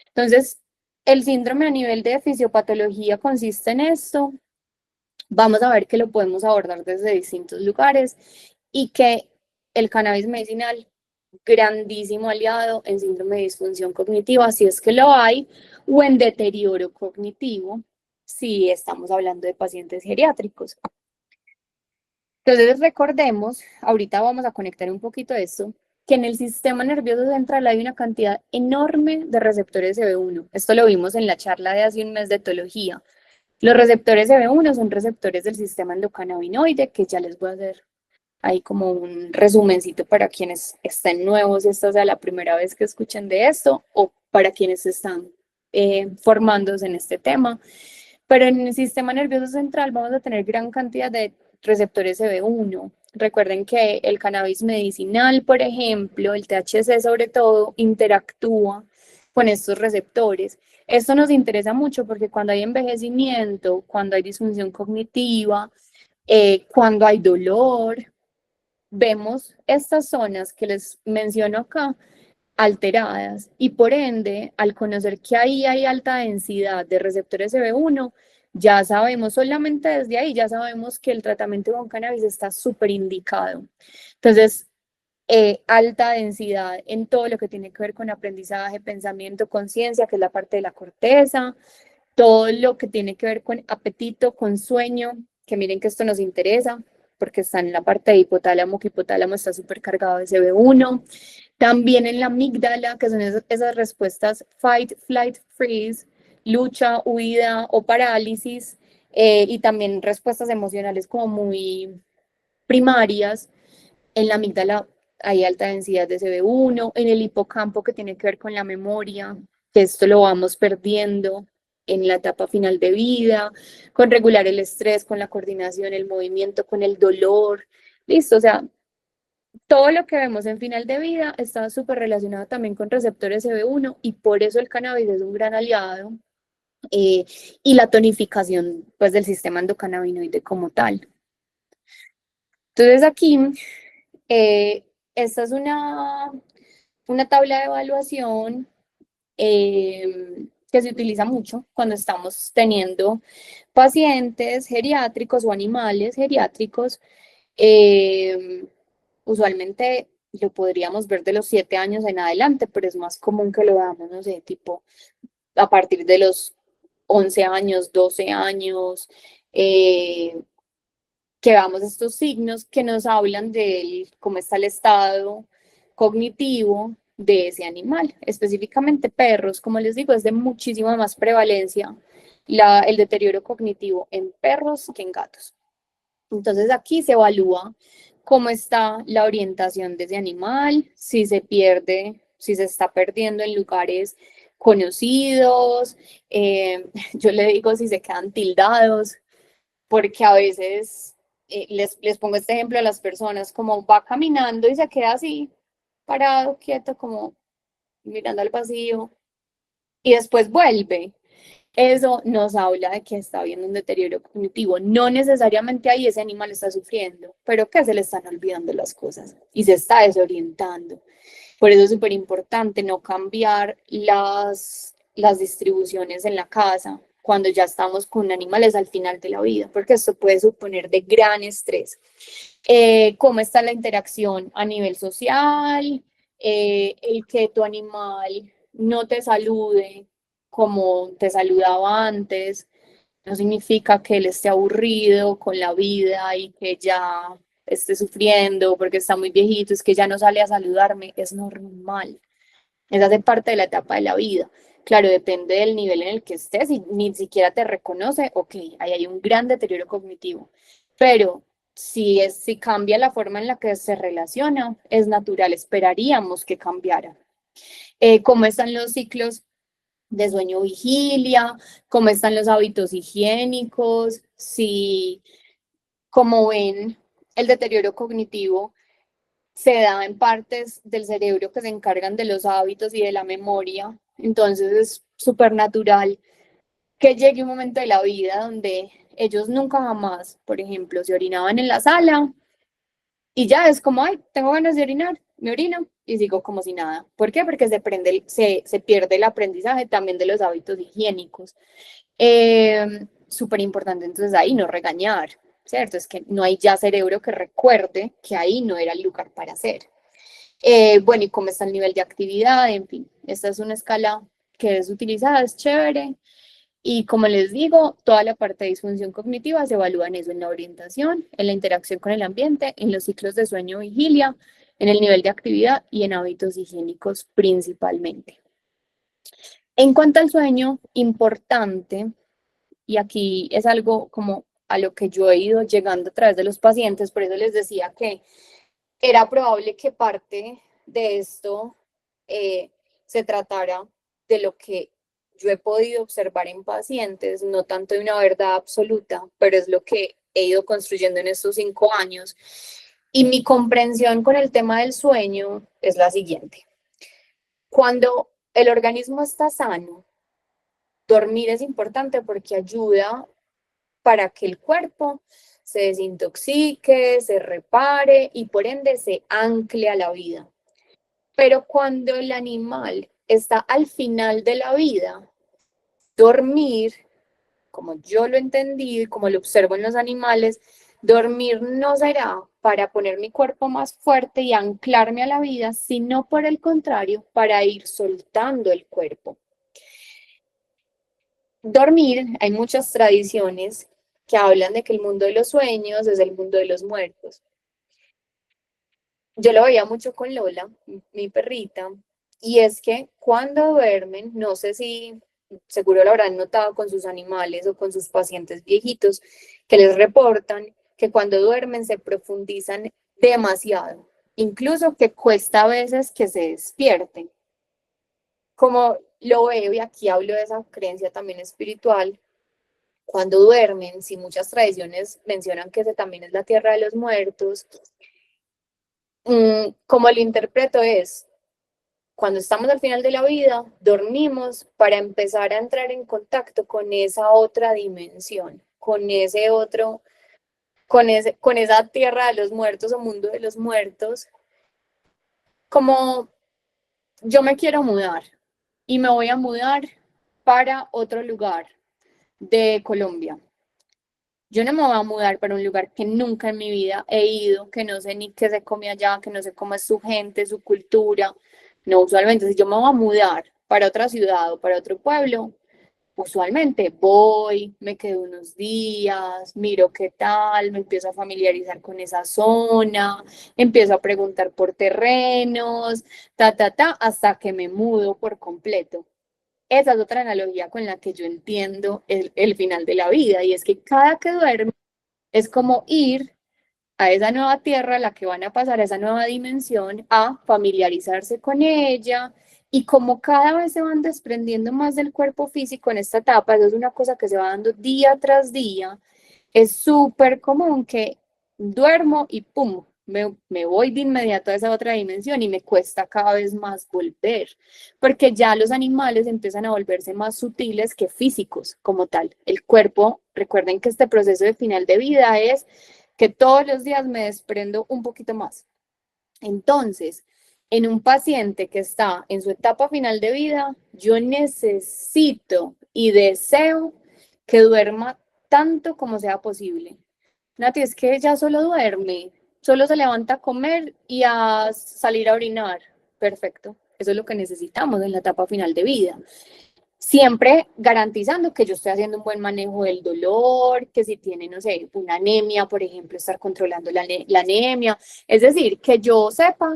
Entonces, el síndrome a nivel de fisiopatología consiste en esto. Vamos a ver que lo podemos abordar desde distintos lugares y que el cannabis medicinal, grandísimo aliado en síndrome de disfunción cognitiva, si es que lo hay, o en deterioro cognitivo, si estamos hablando de pacientes geriátricos. Entonces recordemos, ahorita vamos a conectar un poquito esto, que en el sistema nervioso central hay una cantidad enorme de receptores CB1. Esto lo vimos en la charla de hace un mes de etología. Los receptores CB1 son receptores del sistema endocannabinoide, que ya les voy a hacer ahí como un resumencito para quienes estén nuevos, esta sea la primera vez que escuchen de esto, o para quienes están formándose en este tema. Pero en el sistema nervioso central vamos a tener gran cantidad de receptores CB1. Recuerden que el cannabis medicinal, por ejemplo, el THC sobre todo, interactúa con estos receptores. Esto nos interesa mucho porque cuando hay envejecimiento, cuando hay disfunción cognitiva, cuando hay dolor, vemos estas zonas que les menciono acá alteradas y por ende, al conocer que ahí hay alta densidad de receptores CB1, ya sabemos, solamente desde ahí ya sabemos que el tratamiento con cannabis está súper indicado. Entonces, alta densidad en todo lo que tiene que ver con aprendizaje, pensamiento, conciencia, que es la parte de la corteza, todo lo que tiene que ver con apetito, con sueño, que miren que esto nos interesa, porque está en la parte de hipotálamo, que hipotálamo está súper cargado de CB1. También en la amígdala, que son esas respuestas fight, flight, freeze, lucha, huida o parálisis, y también respuestas emocionales como muy primarias. En la amígdala hay alta densidad de CB1, en el hipocampo que tiene que ver con la memoria, que esto lo vamos perdiendo en la etapa final de vida, con regular el estrés, con la coordinación, el movimiento, con el dolor, listo, o sea, todo lo que vemos en final de vida está súper relacionado también con receptores CB1 y por eso el cannabis es un gran aliado y la tonificación pues del sistema endocannabinoide como tal. Entonces aquí, esta es una tabla de evaluación que se utiliza mucho cuando estamos teniendo pacientes geriátricos o animales geriátricos. Usualmente lo podríamos ver de los 7 años en adelante, pero es más común que lo veamos, no sé, tipo a partir de los 11 años, 12 años, que veamos estos signos que nos hablan de cómo está el estado cognitivo de ese animal, específicamente perros, como les digo, es de muchísima más prevalencia el deterioro cognitivo en perros que en gatos. Entonces aquí se evalúa cómo está la orientación de ese animal, si se pierde si se está perdiendo en lugares conocidos, yo le digo si se quedan tildados, porque a veces les pongo este ejemplo a las personas, como va caminando y se queda así, parado, quieto, como mirando al vacío, y después vuelve. Eso nos habla de que está habiendo un deterioro cognitivo. No necesariamente ahí ese animal está sufriendo, pero que se le están olvidando las cosas y se está desorientando. Por eso es súper importante no cambiar las distribuciones en la casa cuando ya estamos con animales al final de la vida, porque esto puede suponer de gran estrés. ¿Cómo está la interacción a nivel social? El que tu animal no te salude como te saludaba antes, no significa que él esté aburrido con la vida y que ya esté sufriendo porque está muy viejito, es que ya no sale a saludarme, es normal. Esa hace parte de la etapa de la vida. Claro, depende del nivel en el que estés y ni siquiera te reconoce, ok, ahí hay un gran deterioro cognitivo. Pero si cambia la forma en la que se relaciona, es natural, esperaríamos que cambiara. ¿Cómo están los ciclos de sueño vigilia? ¿Cómo están los hábitos higiénicos? Si, como ven, el deterioro cognitivo se da en partes del cerebro que se encargan de los hábitos y de la memoria. Entonces es súper natural que llegue un momento de la vida donde ellos nunca jamás, por ejemplo, se orinaban en la sala y ya es como, ay, tengo ganas de orinar, me orino y sigo como si nada. ¿Por qué? Porque se pierde el aprendizaje también de los hábitos higiénicos. Súper importante entonces ahí no regañar, ¿cierto? Es que no hay ya cerebro que recuerde que ahí no era el lugar para hacer. Bueno, y cómo está el nivel de actividad, en fin, esta es una escala que es utilizada, es chévere. Y como les digo, toda la parte de disfunción cognitiva se evalúa en eso, en la orientación, en la interacción con el ambiente, en los ciclos de sueño-vigilia, en el nivel de actividad y en hábitos higiénicos principalmente. En cuanto al sueño, importante, y aquí es algo como a lo que yo he ido llegando a través de los pacientes, por eso les decía que era probable que parte de esto se tratara de lo que yo he podido observar en pacientes, no tanto de una verdad absoluta, pero es lo que he ido construyendo en estos 5 años. Y mi comprensión con el tema del sueño es la siguiente. Cuando el organismo está sano, dormir es importante porque ayuda para que el cuerpo se desintoxique, se repare y por ende se ancle a la vida. Pero cuando el animal está al final de la vida, dormir, como yo lo entendí, como lo observo en los animales, dormir no será para poner mi cuerpo más fuerte y anclarme a la vida, sino por el contrario, para ir soltando el cuerpo. Dormir, hay muchas tradiciones que hablan de que el mundo de los sueños es el mundo de los muertos. Yo lo veía mucho con Lola, mi perrita, y es que cuando duermen, no sé si seguro lo habrán notado con sus animales o con sus pacientes viejitos, que les reportan que cuando duermen se profundizan demasiado, incluso que cuesta a veces que se despierten. Como lo veo, y aquí hablo de esa creencia también espiritual, cuando duermen, si muchas tradiciones mencionan que ese también es la tierra de los muertos, como lo interpreto es, cuando estamos al final de la vida, dormimos para empezar a entrar en contacto con esa otra dimensión, con ese otro, con esa tierra de los muertos o mundo de los muertos, como yo me quiero mudar y me voy a mudar para otro lugar de Colombia. Yo no me voy a mudar para un lugar que nunca en mi vida he ido, que no sé ni qué se come allá, que no sé cómo es su gente, su cultura. No, usualmente, si yo me voy a mudar para otra ciudad o para otro pueblo, usualmente voy, me quedo unos días, miro qué tal, me empiezo a familiarizar con esa zona, empiezo a preguntar por terrenos, hasta que me mudo por completo. Esa es otra analogía con la que yo entiendo el final de la vida, y es que cada que duerme es como ir a esa nueva tierra a la que van a pasar, a esa nueva dimensión, a familiarizarse con ella. Y como cada vez se van desprendiendo más del cuerpo físico en esta etapa, eso es una cosa que se va dando día tras día, es súper común que duermo y ¡pum! Me voy de inmediato a esa otra dimensión y me cuesta cada vez más volver, porque ya los animales empiezan a volverse más sutiles que físicos como tal. El cuerpo, recuerden que este proceso de final de vida es que todos los días me desprendo un poquito más. Entonces, en un paciente que está en su etapa final de vida, yo necesito y deseo que duerma tanto como sea posible. Nati, es que ella solo duerme, solo se levanta a comer y a salir a orinar. Perfecto, eso es lo que necesitamos en la etapa final de vida. Siempre garantizando que yo estoy haciendo un buen manejo del dolor, que si tiene, no sé, una anemia, por ejemplo, estar controlando la anemia. Es decir, que yo sepa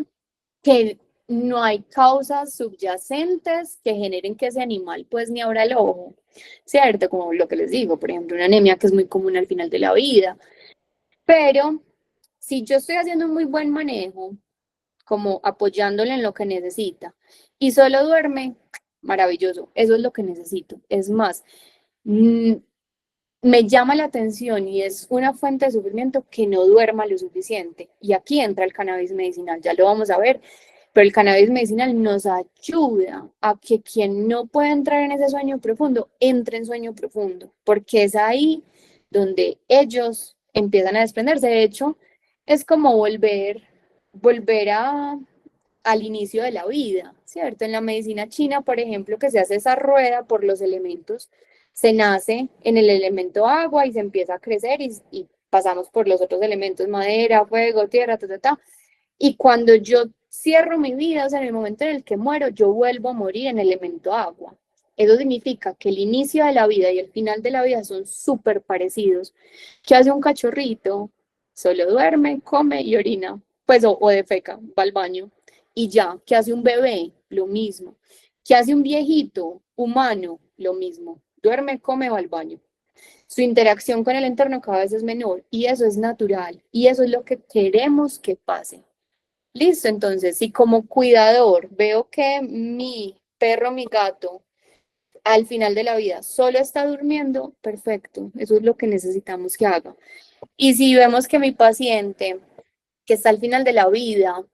que no hay causas subyacentes que generen que ese animal pues ni abra el ojo, ¿cierto? Como lo que les digo, por ejemplo, una anemia que es muy común al final de la vida. Pero si yo estoy haciendo un muy buen manejo, como apoyándole en lo que necesita, y solo duerme, maravilloso, eso es lo que necesito. Es más, me llama la atención y es una fuente de sufrimiento que no duerma lo suficiente. Y aquí entra el cannabis medicinal, ya lo vamos a ver, pero el cannabis medicinal nos ayuda a que quien no puede entrar en ese sueño profundo, entre en sueño profundo, porque es ahí donde ellos empiezan a desprenderse. De hecho, es como volver al inicio de la vida, ¿cierto? En la medicina china, por ejemplo, que se hace esa rueda por los elementos, se nace en el elemento agua y se empieza a crecer y pasamos por los otros elementos, madera, fuego, tierra, ta, ta, ta. Y cuando yo cierro mi vida, o sea, en el momento en el que muero, yo vuelvo a morir en el elemento agua. Eso significa que el inicio de la vida y el final de la vida son súper parecidos. ¿Qué hace un cachorrito? Solo duerme, come y orina, pues o defeca, va al baño y ya. ¿Qué hace un bebé? Lo mismo. ¿Qué hace un viejito humano? Lo mismo. Duerme, come, va al baño. Su interacción con el entorno cada vez es menor y eso es natural y eso es lo que queremos que pase. Listo, entonces, si como cuidador veo que mi perro, mi gato, al final de la vida solo está durmiendo, perfecto, eso es lo que necesitamos que haga. Y si vemos que mi paciente, que está al final de la vida,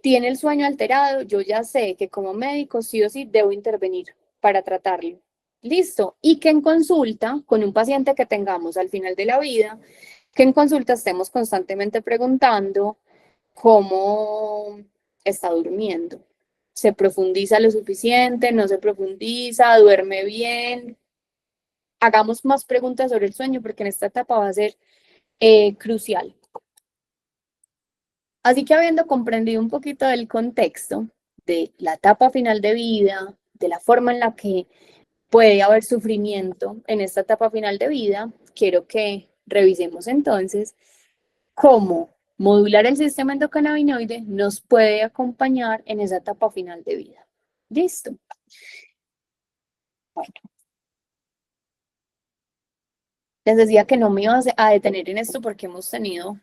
tiene el sueño alterado, yo ya sé que como médico sí o sí debo intervenir para tratarlo. Listo. Y que en consulta con un paciente que tengamos al final de la vida, que en consulta estemos constantemente preguntando cómo está durmiendo. ¿Se profundiza lo suficiente? ¿No se profundiza? ¿Duerme bien? Hagamos más preguntas sobre el sueño porque en esta etapa va a ser crucial. Así que habiendo comprendido un poquito del contexto de la etapa final de vida, de la forma en la que puede haber sufrimiento en esta etapa final de vida, quiero que revisemos entonces cómo modular el sistema endocannabinoide nos puede acompañar en esa etapa final de vida. ¿Listo? Bueno, les decía que no me iba a detener en esto porque hemos tenido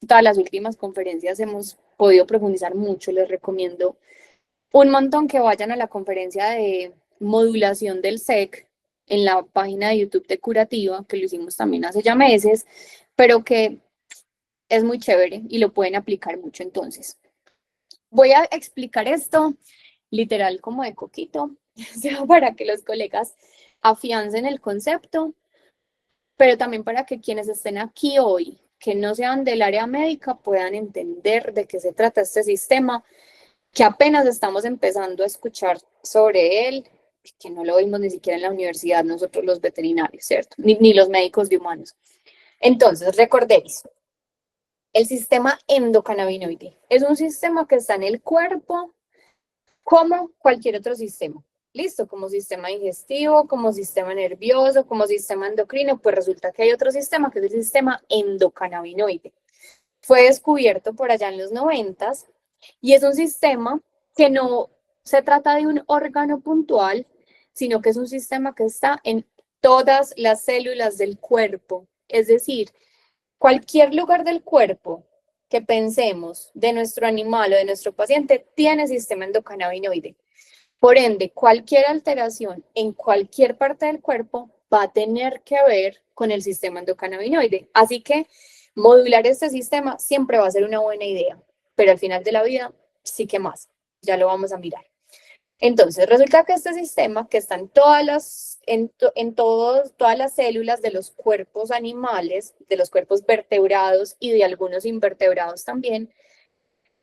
todas las últimas conferencias, hemos podido profundizar mucho. Les recomiendo un montón que vayan a la conferencia de modulación del SEC en la página de YouTube de Curativa, que lo hicimos también hace ya meses, pero que es muy chévere y lo pueden aplicar mucho. Entonces, voy a explicar esto literal como de coquito, para que los colegas afiancen el concepto, pero también para que quienes estén aquí hoy, que no sean del área médica, puedan entender de qué se trata este sistema, que apenas estamos empezando a escuchar sobre él, que no lo vimos ni siquiera en la universidad nosotros los veterinarios, ¿cierto? Ni los médicos de humanos. Entonces, recordéis, el sistema endocannabinoide es un sistema que está en el cuerpo como cualquier otro sistema. Listo, como sistema digestivo, como sistema nervioso, como sistema endocrino, pues resulta que hay otro sistema que es el sistema endocannabinoide. Fue descubierto por allá en los 90s y es un sistema que no se trata de un órgano puntual, sino que es un sistema que está en todas las células del cuerpo. Es decir, Cualquier lugar del cuerpo que pensemos de nuestro animal o de nuestro paciente tiene sistema endocannabinoide. Por ende, cualquier alteración en cualquier parte del cuerpo va a tener que ver con el sistema endocannabinoide. Así que modular este sistema siempre va a ser una buena idea, pero al final de la vida sí que más. Ya lo vamos a mirar. Entonces, resulta que este sistema, que está en todas las células de los cuerpos animales, de los cuerpos vertebrados y de algunos invertebrados también,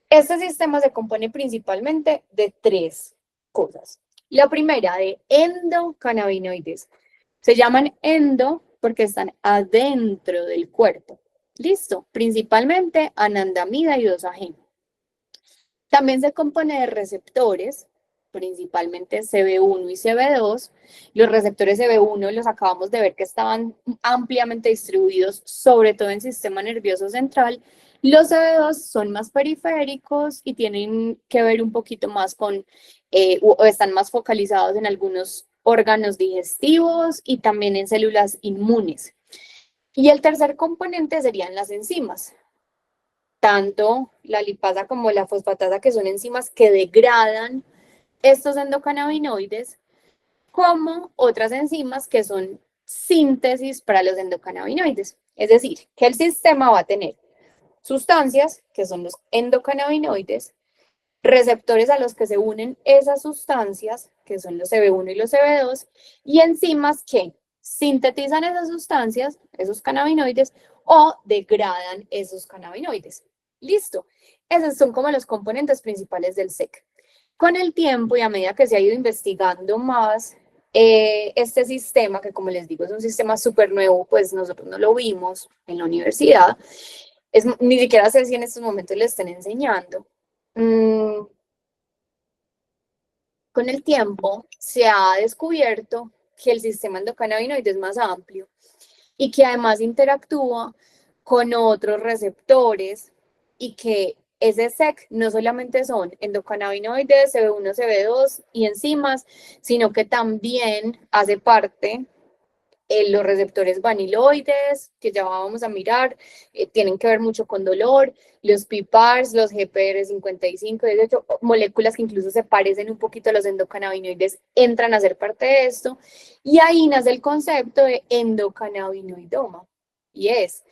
este sistema se compone principalmente de tres cosas. La primera, de endocannabinoides. Se llaman endo porque están adentro del cuerpo. Listo, principalmente anandamida y 2-AG. También se compone de receptores, principalmente CB1 y CB2. Los receptores CB1 los acabamos de ver que estaban ampliamente distribuidos, sobre todo en el sistema nervioso central. Los CB2 son más periféricos y tienen que ver un poquito más con, o están más focalizados en algunos órganos digestivos y también en células inmunes. Y el tercer componente serían las enzimas. Tanto la lipasa como la fosfatasa, que son enzimas que degradan estos endocannabinoides, como otras enzimas que son síntesis para los endocannabinoides. Es decir, que el sistema va a tener sustancias, que son los endocannabinoides, receptores a los que se unen esas sustancias, que son los CB1 y los CB2, y enzimas que sintetizan esas sustancias, esos cannabinoides, o degradan esos cannabinoides. Listo. Esos son como los componentes principales del SEC. Con el tiempo y a medida que se ha ido investigando más este sistema, que como les digo es un sistema súper nuevo, pues nosotros no lo vimos en la universidad, ni siquiera sé si en estos momentos le estén enseñando. Con el tiempo se ha descubierto que el sistema endocannabinoide es más amplio y que además interactúa con otros receptores y que ese SEC no solamente son endocannabinoides, CB1, CB2 y enzimas, sino que también hace parte los receptores vaniloides, que ya vamos a mirar, tienen que ver mucho con dolor, los PPARs, los GPR55, de hecho, moléculas que incluso se parecen un poquito a los endocannabinoides, entran a ser parte de esto, y ahí nace el concepto de endocannabinoidoma, y es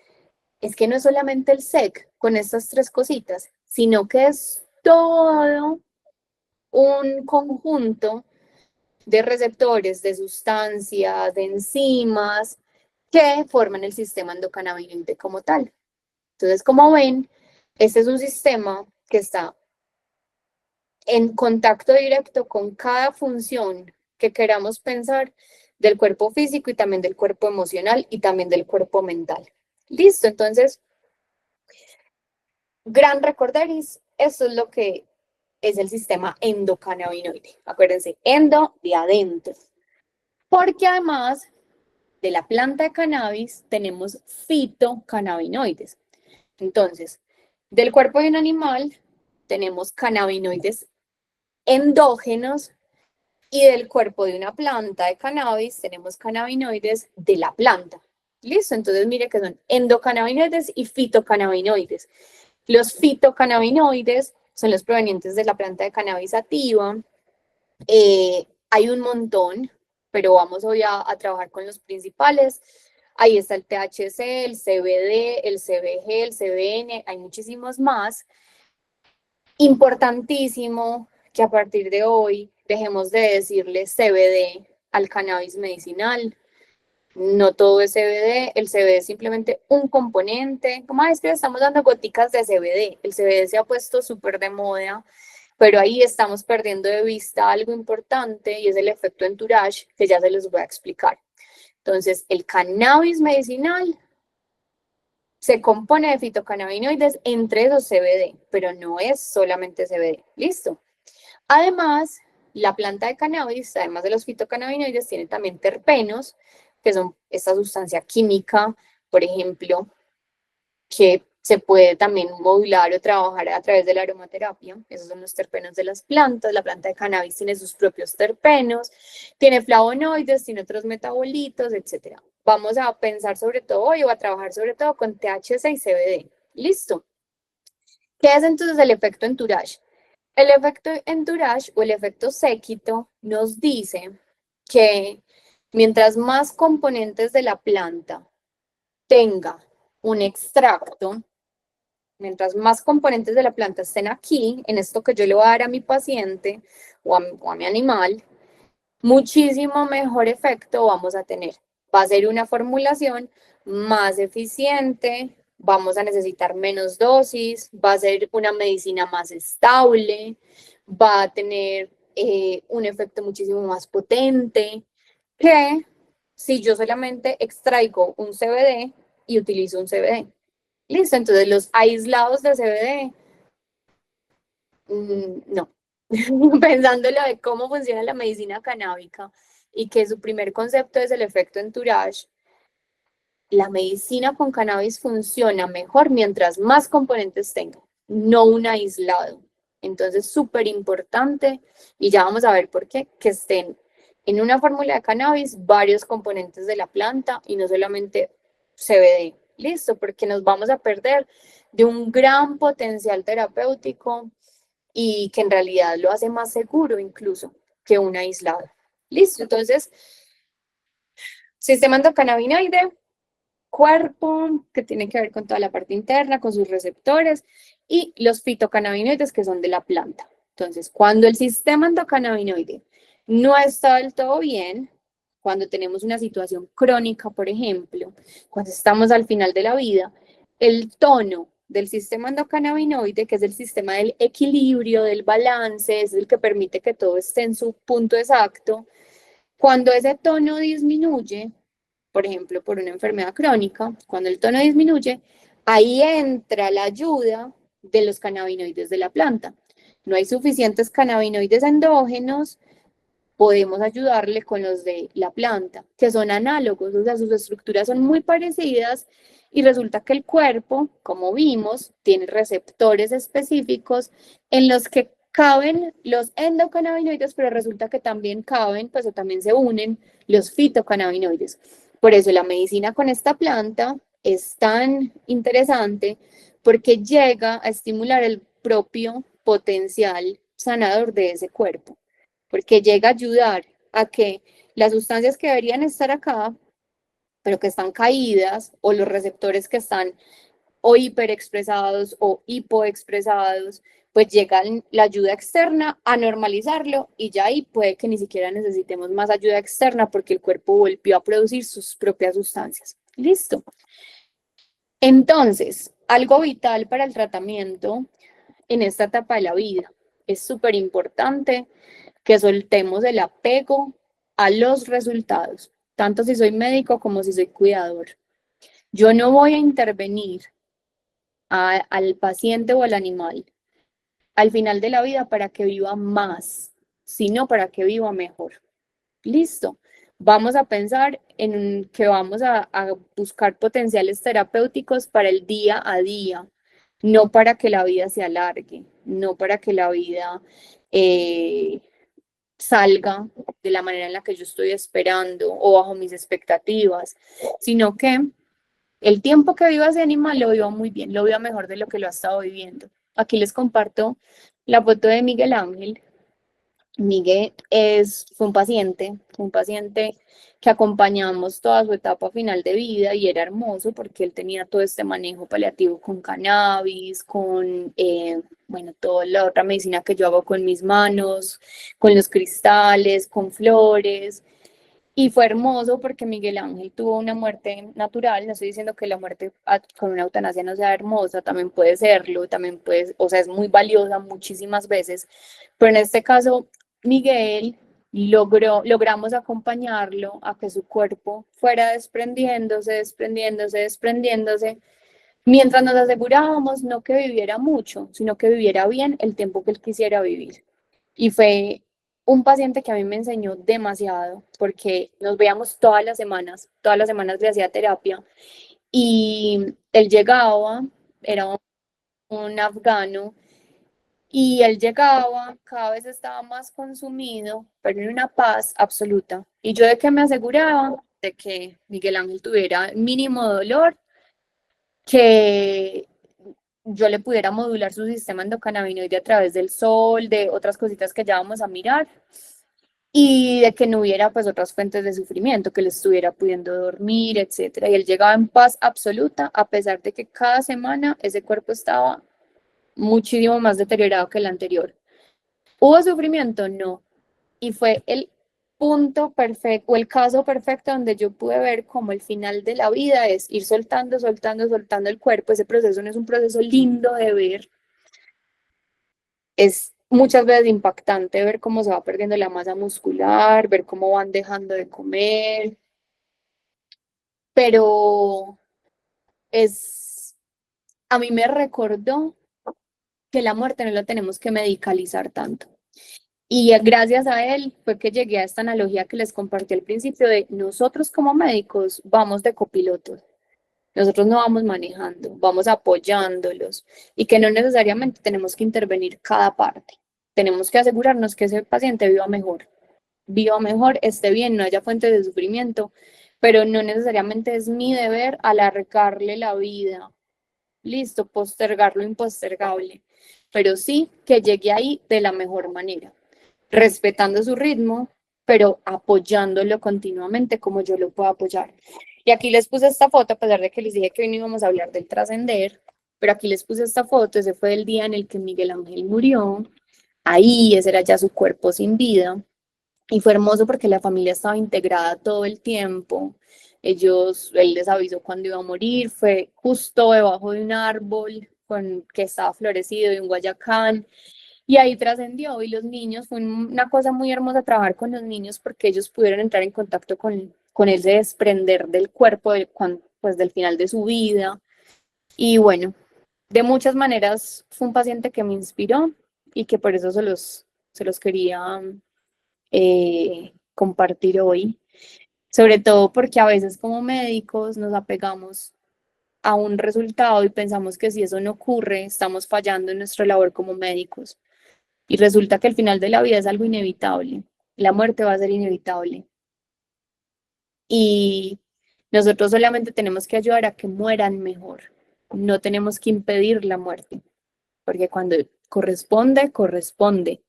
que no es solamente el SEC con estas tres cositas, sino que es todo un conjunto de receptores, de sustancias, de enzimas que forman el sistema endocannabinoide como tal. Entonces, como ven, este es un sistema que está en contacto directo con cada función que queramos pensar del cuerpo físico y también del cuerpo emocional y también del cuerpo mental. Listo, entonces, gran recorderis, esto es lo que es el sistema endocannabinoide. Acuérdense, endo de adentro. Porque además de la planta de cannabis tenemos fitocannabinoides. Entonces, del cuerpo de un animal tenemos cannabinoides endógenos y del cuerpo de una planta de cannabis tenemos cannabinoides de la planta. ¿Listo? Entonces, mire que son endocannabinoides y fitocannabinoides. Los fitocannabinoides son los provenientes de la planta de cannabis sativa. Hay un montón, pero vamos hoy a trabajar con los principales. Ahí está el THC, el CBD, el CBG, el CBN, hay muchísimos más. Importantísimo que a partir de hoy dejemos de decirle CBD al cannabis medicinal. No todo es CBD, el CBD es simplemente un componente. Como es que le estamos dando goticas de CBD? El CBD se ha puesto súper de moda, pero ahí estamos perdiendo de vista algo importante y es el efecto entourage, que ya se los voy a explicar. Entonces, el cannabis medicinal se compone de fitocannabinoides, entre esos CBD, pero no es solamente CBD. ¿Listo? Además, la planta de cannabis, además de los fitocannabinoides, tiene también terpenos, que son esta sustancia química, por ejemplo, que se puede también modular o trabajar a través de la aromaterapia. Esos son los terpenos de las plantas. La planta de cannabis tiene sus propios terpenos, tiene flavonoides, tiene otros metabolitos, etc. vamos a pensar sobre todo hoy o a trabajar sobre todo con THC y CBD. ¿Listo? ¿Qué es entonces el efecto entourage? El efecto entourage o el efecto séquito nos dice que mientras más componentes de la planta tenga un extracto, mientras más componentes de la planta estén aquí, en esto que yo le voy a dar a mi paciente o a mi animal, muchísimo mejor efecto vamos a tener. Va a ser una formulación más eficiente, vamos a necesitar menos dosis, va a ser una medicina más estable, va a tener un efecto muchísimo más potente que si yo solamente extraigo un CBD y utilizo un CBD. Listo, entonces los aislados de CBD, no. Pensándolo de cómo funciona la medicina canábica y que su primer concepto es el efecto entourage, la medicina con cannabis funciona mejor mientras más componentes tenga, no un aislado. Entonces, súper importante, y ya vamos a ver por qué, que estén en una fórmula de cannabis varios componentes de la planta y no solamente CBD. Listo, porque nos vamos a perder de un gran potencial terapéutico y que en realidad lo hace más seguro incluso que un aislado. Listo, entonces, sistema endocannabinoide, cuerpo, que tiene que ver con toda la parte interna, con sus receptores, y los fitocannabinoides, que son de la planta. Entonces, cuando el sistema endocannabinoide no está del todo bien, cuando tenemos una situación crónica, por ejemplo, cuando estamos al final de la vida, el tono del sistema endocannabinoide, que es el sistema del equilibrio, del balance, es el que permite que todo esté en su punto exacto. Cuando ese tono disminuye, por ejemplo, por una enfermedad crónica, cuando el tono disminuye, ahí entra la ayuda de los cannabinoides de la planta. No hay suficientes cannabinoides endógenos, podemos ayudarle con los de la planta, que son análogos, o sea, sus estructuras son muy parecidas y resulta que el cuerpo, como vimos, tiene receptores específicos en los que caben los endocannabinoides, pero resulta que también caben, pues o también se unen los fitocannabinoides. Por eso la medicina con esta planta es tan interesante porque llega a estimular el propio potencial sanador de ese cuerpo, porque llega a ayudar a que las sustancias que deberían estar acá, pero que están caídas, o los receptores que están o hiperexpresados o hipoexpresados, pues llega la ayuda externa a normalizarlo y ya ahí puede que ni siquiera necesitemos más ayuda externa porque el cuerpo volvió a producir sus propias sustancias. Listo. Entonces, algo vital para el tratamiento en esta etapa de la vida es súper importante que soltemos el apego a los resultados, tanto si soy médico como si soy cuidador. Yo no voy a intervenir al paciente o al animal al final de la vida para que viva más, sino para que viva mejor. Listo. Vamos a pensar en que vamos a buscar potenciales terapéuticos para el día a día, no para que la vida se alargue, no para que la vida salga de la manera en la que yo estoy esperando o bajo mis expectativas, sino que el tiempo que viva ese animal lo viva muy bien, lo viva mejor de lo que lo ha estado viviendo. Aquí les comparto la foto de Miguel Ángel. Miguel fue un paciente que acompañamos toda su etapa final de vida y era hermoso porque él tenía todo este manejo paliativo con cannabis, con, bueno, toda la otra medicina que yo hago con mis manos, con los cristales, con flores. Y fue hermoso porque Miguel Ángel tuvo una muerte natural. No estoy diciendo que la muerte con una eutanasia no sea hermosa, también puede serlo, también puede, o sea, es muy valiosa muchísimas veces, pero en este caso, Miguel logramos acompañarlo a que su cuerpo fuera desprendiéndose, desprendiéndose, desprendiéndose, mientras nos asegurábamos no que viviera mucho, sino que viviera bien el tiempo que él quisiera vivir. Y fue un paciente que a mí me enseñó demasiado, porque nos veíamos todas las semanas le hacía terapia, y él llegaba, era un afgano, y él llegaba, cada vez estaba más consumido, pero en una paz absoluta. ¿Y yo de qué me aseguraba? de que Miguel Ángel tuviera el mínimo dolor, que yo le pudiera modular su sistema endocannabinoide a través del sol, de otras cositas que ya vamos a mirar, y de que no hubiera pues otras fuentes de sufrimiento, que él estuviera pudiendo dormir, etcétera. Y él llegaba en paz absoluta, a pesar de que cada semana ese cuerpo estaba muchísimo más deteriorado que el anterior. ¿Hubo sufrimiento? No. Y fue el punto perfecto, o el caso perfecto donde yo pude ver cómo el final de la vida es ir soltando, soltando, soltando el cuerpo. Ese proceso no es un proceso lindo de ver, es muchas veces impactante ver cómo se va perdiendo la masa muscular, ver cómo van dejando de comer, pero a mí me recordó que la muerte no la tenemos que medicalizar tanto. Y gracias a él fue que llegué a esta analogía que les compartí al principio de nosotros como médicos vamos de copilotos. Nosotros no vamos manejando, vamos apoyándolos y que no necesariamente tenemos que intervenir cada parte. Tenemos que asegurarnos que ese paciente viva mejor, esté bien, no haya fuentes de sufrimiento, pero no necesariamente es mi deber alargarle la vida. Listo, postergar lo impostergable, pero sí que llegue ahí de la mejor manera, respetando su ritmo, pero apoyándolo continuamente como yo lo puedo apoyar. Y aquí les puse esta foto, a pesar de que les dije que hoy no íbamos a hablar del trascender, pero aquí les puse esta foto, ese fue el día en el que Miguel Ángel murió, ahí ese era ya su cuerpo sin vida, y fue hermoso porque la familia estaba integrada todo el tiempo, él les avisó cuando iba a morir, fue justo debajo de un árbol que estaba florecido de un guayacán, y ahí trascendió, y los niños, fue una cosa muy hermosa trabajar con los niños porque ellos pudieron entrar en contacto con ese desprender del cuerpo, pues del final de su vida. Y bueno, de muchas maneras fue un paciente que me inspiró y que por eso se los quería compartir hoy. Sobre todo porque a veces como médicos nos apegamos a un resultado y pensamos que si eso no ocurre, estamos fallando en nuestra labor como médicos. Y resulta que el final de la vida es algo inevitable. La muerte va a ser inevitable. Y nosotros solamente tenemos que ayudar a que mueran mejor. No tenemos que impedir la muerte, porque cuando corresponde, corresponde.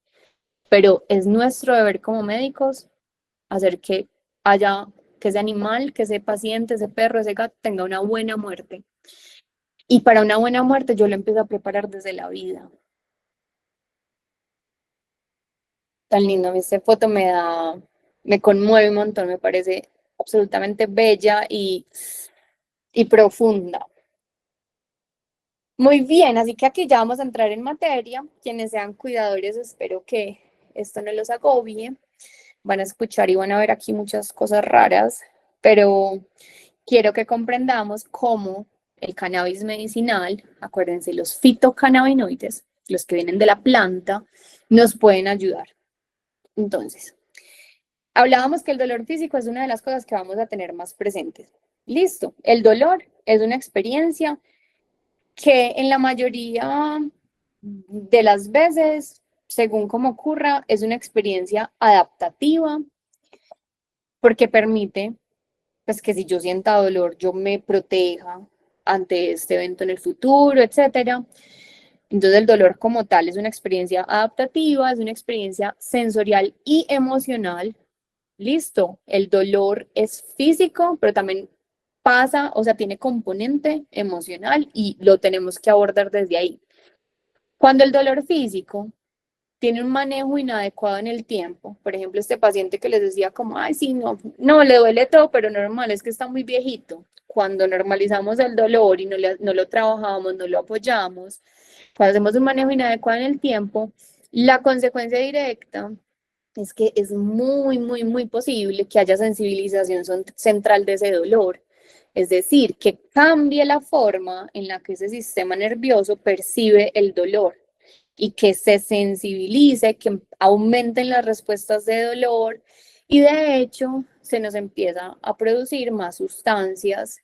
Pero es nuestro deber como médicos hacer que ese animal, que ese paciente, ese perro, ese gato tenga una buena muerte. Y para una buena muerte yo lo empiezo a preparar desde la vida. Tan lindo, esta foto me conmueve un montón, me parece absolutamente bella y profunda. Muy bien, así que aquí ya vamos a entrar en materia. Quienes sean cuidadores, espero que esto no los agobie. Van a escuchar y van a ver aquí muchas cosas raras, pero quiero que comprendamos cómo el cannabis medicinal, acuérdense, los fitocannabinoides, los que vienen de la planta, nos pueden ayudar. Entonces, hablábamos que el dolor físico es una de las cosas que vamos a tener más presentes. Listo, el dolor es una experiencia que en la mayoría de las veces, según como ocurra, es una experiencia adaptativa porque permite pues, que si yo sienta dolor, yo me proteja ante este evento en el futuro, etcétera. Entonces el dolor como tal es una experiencia adaptativa, es una experiencia sensorial y emocional. Listo, el dolor es físico, pero también pasa, o sea, tiene componente emocional y lo tenemos que abordar desde ahí. Cuando el dolor físico tiene un manejo inadecuado en el tiempo, por ejemplo, este paciente que les decía como, ay, sí, no, le duele todo, pero normal, es que está muy viejito. Cuando normalizamos el dolor y no lo trabajamos, no lo apoyamos, cuando hacemos un manejo inadecuado en el tiempo, la consecuencia directa es que es muy, muy, muy posible que haya sensibilización central de ese dolor. Es decir, que cambie la forma en la que ese sistema nervioso percibe el dolor y que se sensibilice, que aumenten las respuestas de dolor y de hecho se nos empieza a producir más sustancias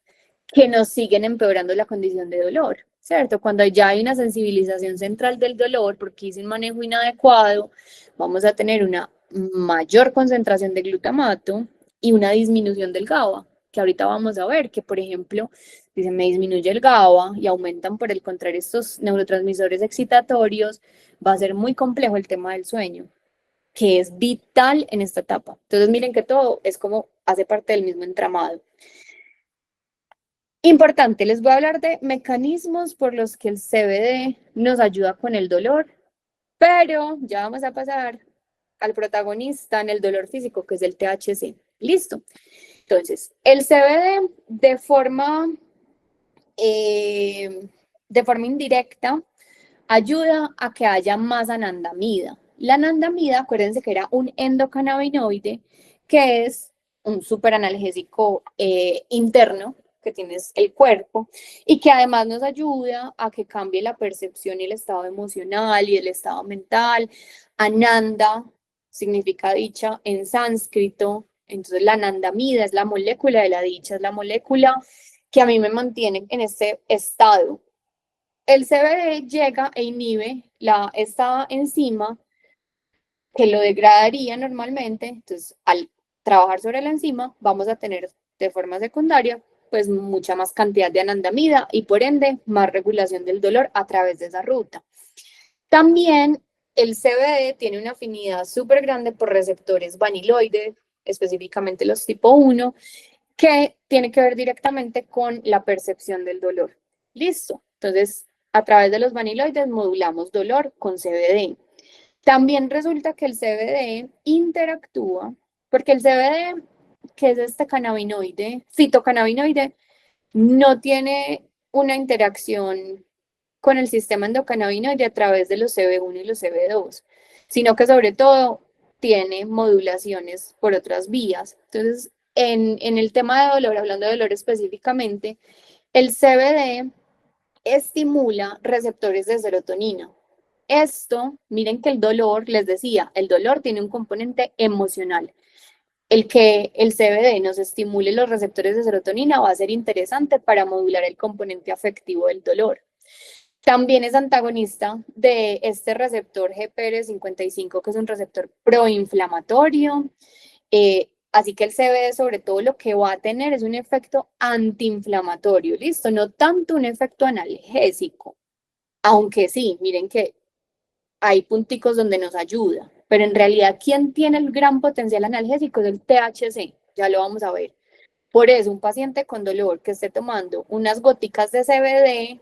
que nos siguen empeorando la condición de dolor, ¿cierto? Cuando ya hay una sensibilización central del dolor, porque hice un manejo inadecuado, vamos a tener una mayor concentración de glutamato y una disminución del GABA, que ahorita vamos a ver que, por ejemplo, si se me disminuye el GABA y aumentan por el contrario estos neurotransmisores excitatorios, va a ser muy complejo el tema del sueño, que es vital en esta etapa. Entonces miren que todo es como hace parte del mismo entramado. Importante, les voy a hablar de mecanismos por los que el CBD nos ayuda con el dolor, pero ya vamos a pasar al protagonista en el dolor físico, que es el THC. Listo. Entonces, el CBD de forma indirecta ayuda a que haya más anandamida. La anandamida, acuérdense que era un endocannabinoide, que es un superanalgésico interno que tienes el cuerpo y que además nos ayuda a que cambie la percepción y el estado emocional y el estado mental. Ananda significa dicha en sánscrito, entonces la anandamida es la molécula de la dicha, es la molécula que a mí me mantiene en este estado. El CBD llega e inhibe esta enzima que lo degradaría normalmente, entonces al trabajar sobre la enzima vamos a tener de forma secundaria pues mucha más cantidad de anandamida y por ende más regulación del dolor a través de esa ruta. También el CBD tiene una afinidad súper grande por receptores vaniloides, específicamente los tipo 1, que tiene que ver directamente con la percepción del dolor. Listo. Entonces, a través de los vaniloides modulamos dolor con CBD. También resulta que el CBD interactúa, porque el CBD, que es este cannabinoide, fitocannabinoide, no tiene una interacción con el sistema endocannabinoide a través de los CB1 y los CB2, sino que sobre todo tiene modulaciones por otras vías. Entonces, en el tema de dolor, hablando de dolor específicamente, el CBD estimula receptores de serotonina. Esto, miren que el dolor, les decía, el dolor tiene un componente emocional. El que el CBD nos estimule los receptores de serotonina va a ser interesante para modular el componente afectivo del dolor. También es antagonista de este receptor GPR55, que es un receptor proinflamatorio. Así que el CBD sobre todo lo que va a tener es un efecto antiinflamatorio, ¿listo? No tanto un efecto analgésico, aunque sí, miren que hay punticos donde nos ayuda, pero en realidad quien tiene el gran potencial analgésico es el THC, ya lo vamos a ver. Por eso un paciente con dolor que esté tomando unas goticas de CBD,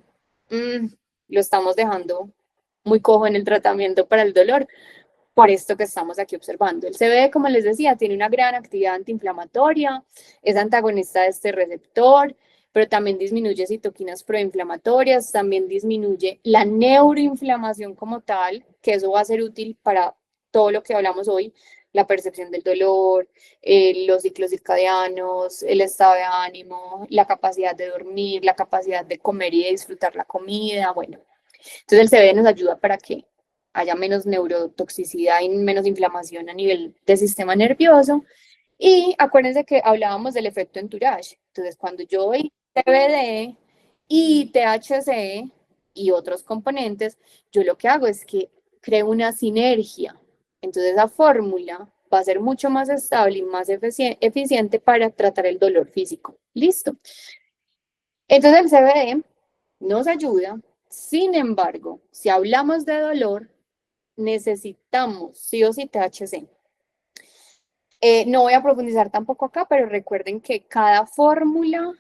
lo estamos dejando muy cojo en el tratamiento para el dolor, por esto que estamos aquí observando. El CBD, como les decía, tiene una gran actividad antiinflamatoria, es antagonista de este receptor, pero también disminuye citoquinas proinflamatorias, también disminuye la neuroinflamación como tal, que eso va a ser útil para todo lo que hablamos hoy, la percepción del dolor, los ciclos circadianos, el estado de ánimo, la capacidad de dormir, la capacidad de comer y de disfrutar la comida, bueno. Entonces el CBD nos ayuda para que haya menos neurotoxicidad y menos inflamación a nivel del sistema nervioso. Y acuérdense que hablábamos del efecto entourage. Entonces, cuando yo doy CBD y THC y otros componentes, yo lo que hago es que creo una sinergia. Entonces, esa fórmula va a ser mucho más estable y más eficiente para tratar el dolor físico. ¿Listo? Entonces, el CBD nos ayuda. Sin embargo, si hablamos de dolor, necesitamos sí o sí THC. No voy a profundizar tampoco acá, pero recuerden que cada fórmula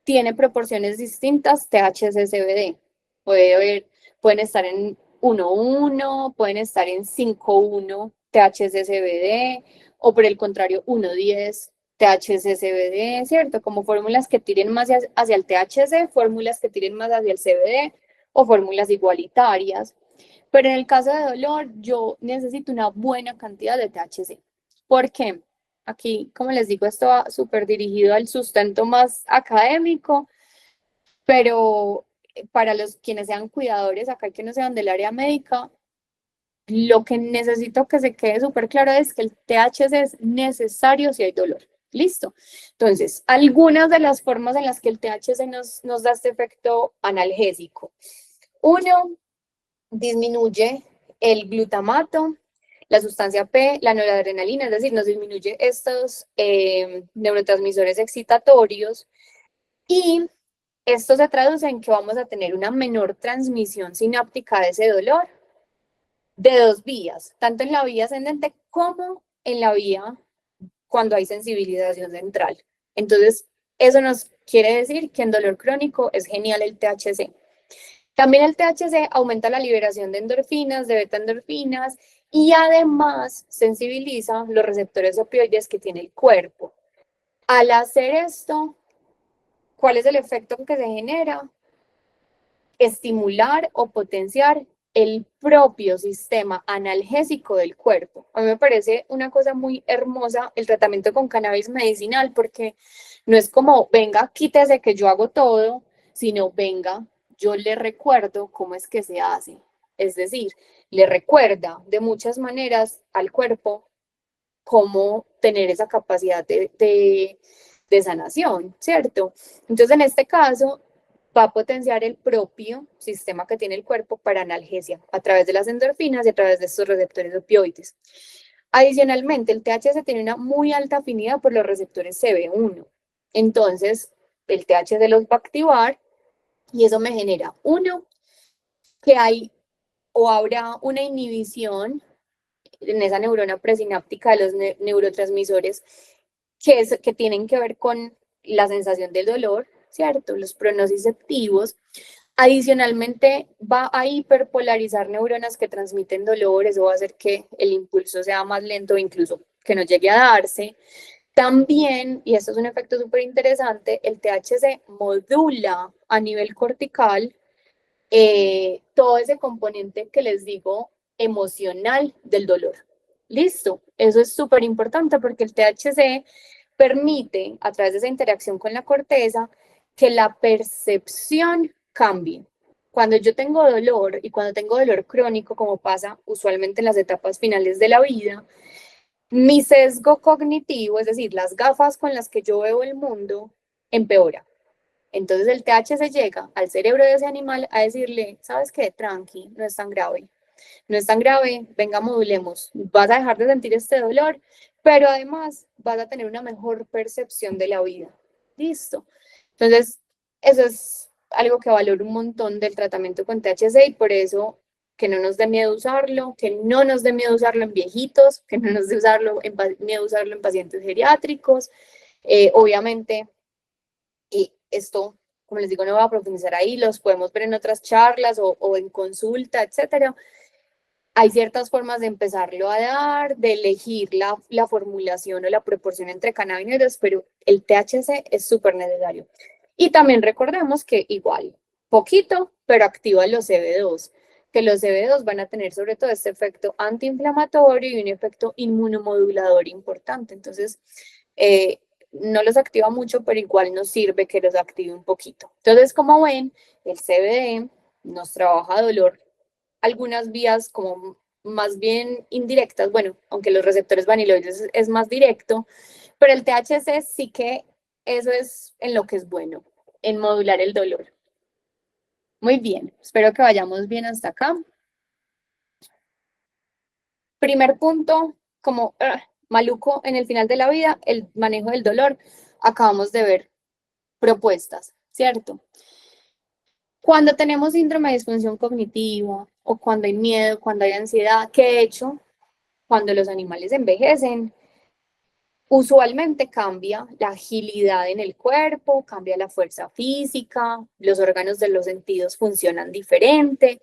tiene proporciones distintas THC-CBD. Pueden estar en 1,1, pueden estar en 5,1 THC-CBD, o por el contrario 1,10 THC-CBD, ¿cierto? Como fórmulas que tiren más hacia el THC, fórmulas que tiren más hacia el CBD, o fórmulas igualitarias. Pero en el caso de dolor, yo necesito una buena cantidad de THC. ¿Por qué? Aquí, como les digo, esto va súper dirigido al sustento más académico, pero para los quienes sean cuidadores, acá que no sean del área médica, lo que necesito que se quede súper claro es que el THC es necesario si hay dolor. Listo. Entonces, algunas de las formas en las que el THC nos da este efecto analgésico. Uno, disminuye el glutamato la sustancia P, la noradrenalina, es decir, nos disminuye estos neurotransmisores excitatorios y esto se traduce en que vamos a tener una menor transmisión sináptica de ese dolor de dos vías, tanto en la vía ascendente como en la vía cuando hay sensibilización central. Entonces, eso nos quiere decir que en dolor crónico es genial el THC. También el THC aumenta la liberación de endorfinas, de beta-endorfinas, y además sensibiliza los receptores opioides que tiene el cuerpo. Al hacer esto, ¿cuál es el efecto que se genera? Estimular o potenciar el propio sistema analgésico del cuerpo. A mí me parece una cosa muy hermosa el tratamiento con cannabis medicinal, porque no es como, venga, quítese que yo hago todo, sino venga, yo le recuerdo cómo es que se hace. Es decir, le recuerda de muchas maneras al cuerpo cómo tener esa capacidad de sanación, ¿cierto? Entonces, en este caso, va a potenciar el propio sistema que tiene el cuerpo para analgesia a través de las endorfinas y a través de estos receptores opioides. Adicionalmente, el THC tiene una muy alta afinidad por los receptores CB1. Entonces, el THC los va a activar y eso me genera, uno, que hay o habrá una inhibición en esa neurona presináptica de los neurotransmisores que tienen que ver con la sensación del dolor, ¿cierto? Los pronociceptivos. Adicionalmente, va a hiperpolarizar neuronas que transmiten dolor, eso va a hacer que el impulso sea más lento o incluso que no llegue a darse. También, y esto es un efecto súper interesante, el THC modula a nivel cortical todo ese componente que les digo emocional del dolor. Listo, eso es súper importante porque el THC permite, a través de esa interacción con la corteza, que la percepción cambie. Cuando yo tengo dolor y cuando tengo dolor crónico, como pasa usualmente en las etapas finales de la vida, mi sesgo cognitivo, es decir, las gafas con las que yo veo el mundo, empeora. Entonces el THC llega al cerebro de ese animal a decirle, ¿sabes qué? Tranqui, no es tan grave. No es tan grave, venga, modulemos. Vas a dejar de sentir este dolor, pero además vas a tener una mejor percepción de la vida. Listo. Entonces, eso es algo que valoro un montón del tratamiento con THC y por eso que no nos dé miedo usarlo, que no nos dé miedo usarlo en viejitos, que no nos dé miedo usarlo en pacientes geriátricos. Obviamente, y esto, como les digo, no voy a profundizar ahí, los podemos ver en otras charlas o en consulta, etcétera. Hay ciertas formas de empezarlo a dar, de elegir la formulación o la proporción entre cannabinoides, pero el THC es súper necesario. Y también recordemos que igual, poquito, pero activa los CB2, que los CB2 van a tener sobre todo este efecto antiinflamatorio y un efecto inmunomodulador importante. Entonces, no los activa mucho, pero igual nos sirve que los active un poquito. Entonces, como ven, el CBD nos trabaja dolor algunas vías como más bien indirectas, bueno, aunque los receptores vaniloides es más directo, pero el THC sí que eso es en lo que es bueno, en modular el dolor. Muy bien, espero que vayamos bien hasta acá. Primer punto, como maluco en el final de la vida, el manejo del dolor. Acabamos de ver propuestas, ¿cierto? Cuando tenemos síndrome de disfunción cognitiva o cuando hay miedo, cuando hay ansiedad, que de hecho, cuando los animales envejecen, usualmente cambia la agilidad en el cuerpo, cambia la fuerza física, los órganos de los sentidos funcionan diferente.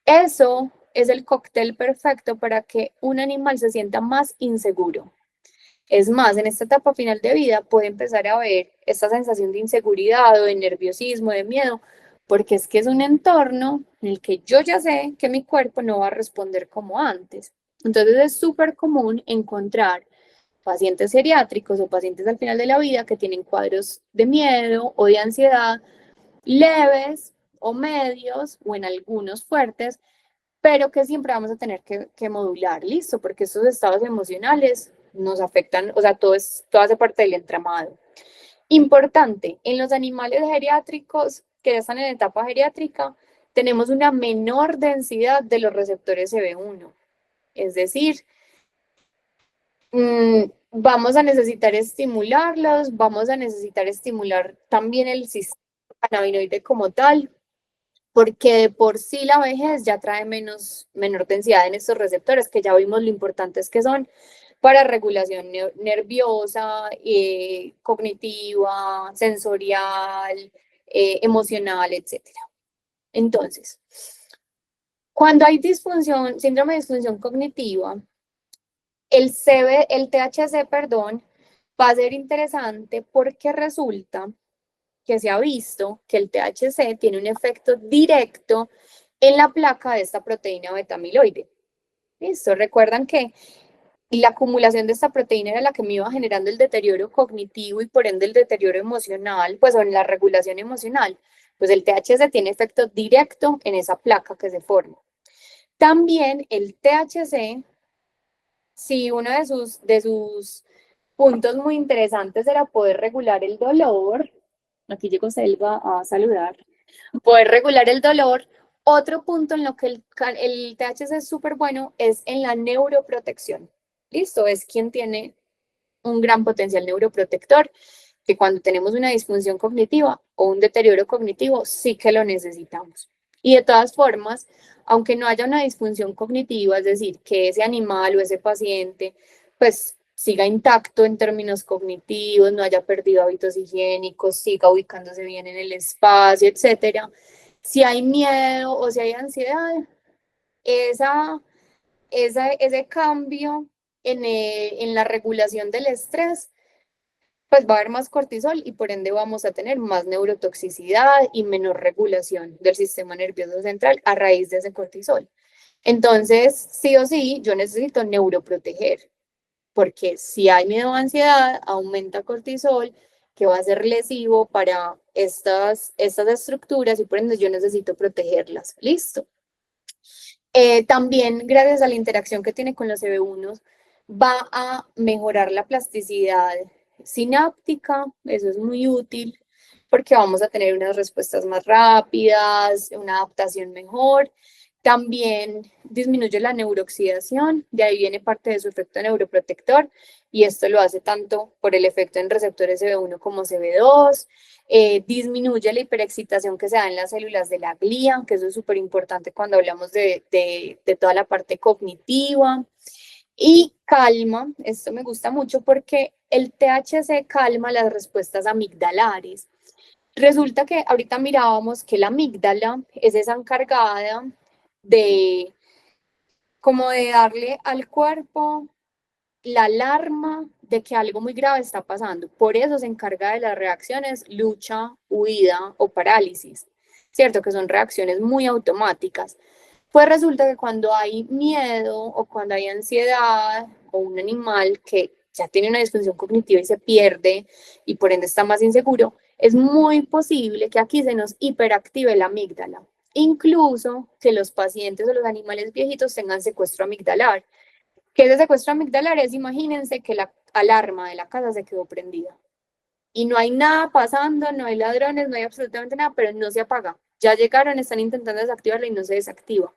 Eso es el cóctel perfecto para que un animal se sienta más inseguro. Es más, en esta etapa final de vida puede empezar a ver esta sensación de inseguridad o de nerviosismo, de miedo, porque es que es un entorno en el que yo ya sé que mi cuerpo no va a responder como antes. Entonces es súper común encontrar pacientes geriátricos o pacientes al final de la vida que tienen cuadros de miedo o de ansiedad leves o medios o en algunos fuertes, pero que siempre vamos a tener que modular, ¿listo? Porque estos estados emocionales nos afectan, o sea, todo hace parte del entramado. Importante, en los animales geriátricos que ya están en etapa geriátrica, tenemos una menor densidad de los receptores CB1. Es decir, vamos a necesitar estimularlos, vamos a necesitar estimular también el sistema cannabinoide como tal, porque de por sí la vejez ya trae menor densidad en estos receptores, que ya vimos lo importantes que son para regulación nerviosa, cognitiva, sensorial, emocional, etc. Entonces, cuando hay disfunción, síndrome de disfunción cognitiva, el THC, perdón, va a ser interesante porque resulta que se ha visto que el THC tiene un efecto directo en la placa de esta proteína beta-amiloide. ¿Listo? Recuerdan que la acumulación de esta proteína era la que me iba generando el deterioro cognitivo y por ende el deterioro emocional, pues en la regulación emocional. Pues el THC tiene efecto directo en esa placa que se forma. También el THC, si uno de sus puntos muy interesantes era poder regular el dolor, aquí llegó Selva a saludar, poder regular el dolor. Otro punto en lo que el THC es súper bueno es en la neuroprotección. ¿Listo? Es quien tiene un gran potencial neuroprotector, que cuando tenemos una disfunción cognitiva o un deterioro cognitivo, sí que lo necesitamos. Y de todas formas, aunque no haya una disfunción cognitiva, es decir, que ese animal o ese paciente, pues siga intacto en términos cognitivos, no haya perdido hábitos higiénicos, siga ubicándose bien en el espacio, etcétera. Si hay miedo o si hay ansiedad, ese cambio en la regulación del estrés, pues va a haber más cortisol y por ende vamos a tener más neurotoxicidad y menor regulación del sistema nervioso central a raíz de ese cortisol. Entonces, sí o sí, yo necesito neuroproteger, porque si hay miedo o ansiedad, aumenta cortisol, que va a ser lesivo para estas estructuras y por ende yo necesito protegerlas. Listo. También, gracias a la interacción que tiene con los CB1, va a mejorar la plasticidad sináptica. Eso es muy útil porque vamos a tener unas respuestas más rápidas, una adaptación mejor. También disminuye la neurooxidación, de ahí viene parte de su efecto neuroprotector, y esto lo hace tanto por el efecto en receptores CB1 como CB2. Disminuye la hiperexcitación que se da en las células de la glía, que eso es súper importante cuando hablamos de toda la parte cognitiva. Y calma, esto me gusta mucho porque el THC calma las respuestas amigdalares. Resulta que ahorita mirábamos que la amígdala es esa encargada de como de darle al cuerpo la alarma de que algo muy grave está pasando. Por eso se encarga de las reacciones lucha, huida o parálisis, ¿cierto? Que son reacciones muy automáticas. Pues resulta que cuando hay miedo o cuando hay ansiedad o un animal que ya tiene una disfunción cognitiva y se pierde y por ende está más inseguro, es muy posible que aquí se nos hiperactive la amígdala. Incluso que los pacientes o los animales viejitos tengan secuestro amigdalar. ¿Qué es el secuestro amigdalar? Es, imagínense que la alarma de la casa se quedó prendida y no hay nada pasando, no hay ladrones, no hay absolutamente nada, pero no se apaga. Ya llegaron, están intentando desactivarla y no se desactiva.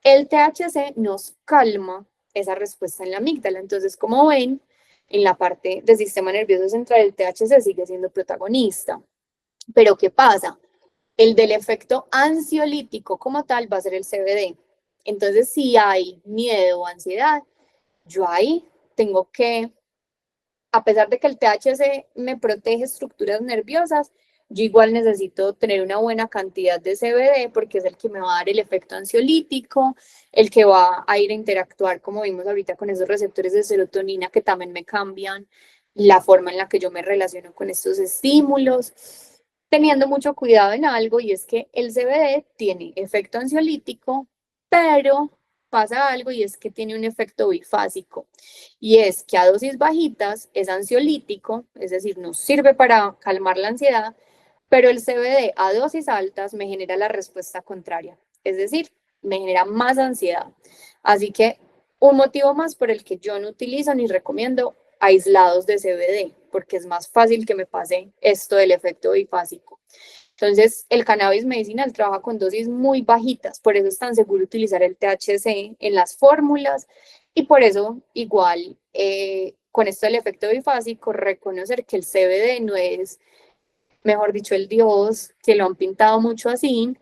El THC nos calma esa respuesta en la amígdala. Entonces, como ven, en la parte del sistema nervioso central, el THC sigue siendo protagonista. Pero, ¿qué pasa? El del efecto ansiolítico como tal va a ser el CBD. Entonces, si hay miedo o ansiedad, yo ahí tengo que, a pesar de que el THC me protege estructuras nerviosas, yo igual necesito tener una buena cantidad de CBD porque es el que me va a dar el efecto ansiolítico, el que va a ir a interactuar, como vimos ahorita, con esos receptores de serotonina que también me cambian la forma en la que yo me relaciono con estos estímulos, teniendo mucho cuidado en algo, y es que el CBD tiene efecto ansiolítico, pero pasa algo y es que tiene un efecto bifásico, y es que a dosis bajitas es ansiolítico, es decir, nos sirve para calmar la ansiedad, pero el CBD a dosis altas me genera la respuesta contraria, es decir, me genera más ansiedad. Así que un motivo más por el que yo no utilizo ni recomiendo aislados de CBD, porque es más fácil que me pase esto del efecto bifásico. Entonces, el cannabis medicinal trabaja con dosis muy bajitas, por eso es tan seguro utilizar el THC en las fórmulas y por eso igual con esto del efecto bifásico, reconocer que el CBD no es, mejor dicho, el dios, que lo han pintado mucho así,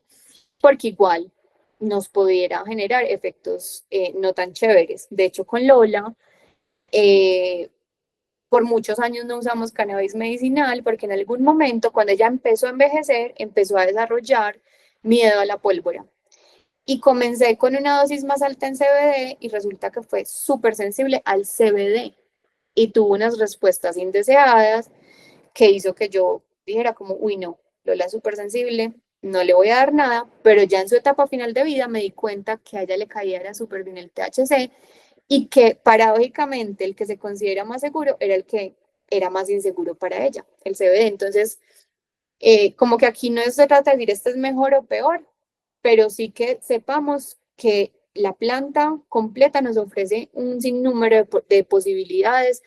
porque igual nos pudiera generar efectos no tan chéveres. De hecho, con Lola, eh, por muchos años no usamos cannabis medicinal porque en algún momento, cuando ella empezó a envejecer, empezó a desarrollar miedo a la pólvora. Y comencé con una dosis más alta en CBD y resulta que fue súper sensible al CBD y tuvo unas respuestas indeseadas que hizo que yo dijera como, uy, no, Lola es súper sensible, no le voy a dar nada, pero ya en su etapa final de vida me di cuenta que a ella le caía era súper bien el THC y que paradójicamente el que se considera más seguro era el que era más inseguro para ella, el CBD. Entonces, como que aquí no se trata de decir este es mejor o peor, pero sí que sepamos que la planta completa nos ofrece un sinnúmero de posibilidades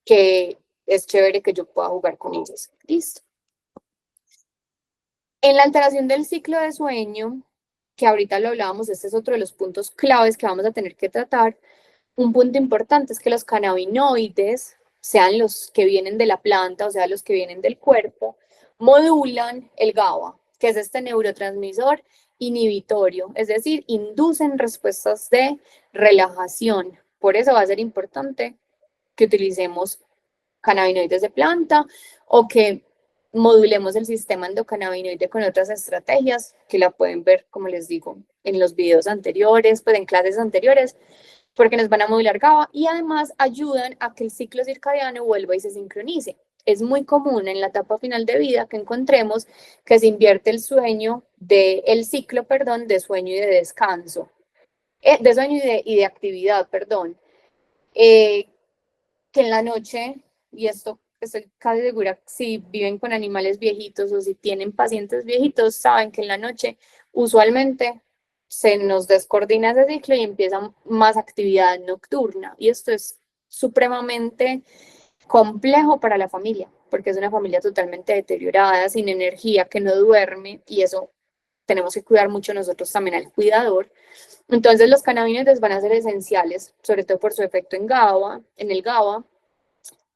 que es chévere que yo pueda jugar con ellas. Listo. En la alteración del ciclo de sueño, que ahorita lo hablábamos, este es otro de los puntos claves que vamos a tener que tratar. Un punto importante es que los cannabinoides, sean los que vienen de la planta o sea los que vienen del cuerpo, modulan el GABA, que es este neurotransmisor inhibitorio, es decir, inducen respuestas de relajación. Por eso va a ser importante que utilicemos cannabinoides de planta o que modulemos el sistema endocannabinoide con otras estrategias que la pueden ver, como les digo, en los videos anteriores, pues en clases anteriores, porque nos van a modular GABA y además ayudan a que el ciclo circadiano vuelva y se sincronice. Es muy común en la etapa final de vida que encontremos que se invierte el sueño el ciclo, perdón, de sueño y de descanso, de sueño y de actividad, perdón, que en la noche, y esto estoy casi segura, si viven con animales viejitos o si tienen pacientes viejitos, saben que en la noche usualmente se nos descoordina ese ciclo y empieza más actividad nocturna. Y esto es supremamente complejo para la familia, porque es una familia totalmente deteriorada, sin energía, que no duerme, y eso tenemos que cuidar mucho nosotros también al cuidador. Entonces los cannabinoides van a ser esenciales, sobre todo por su efecto en GABA, en el GABA,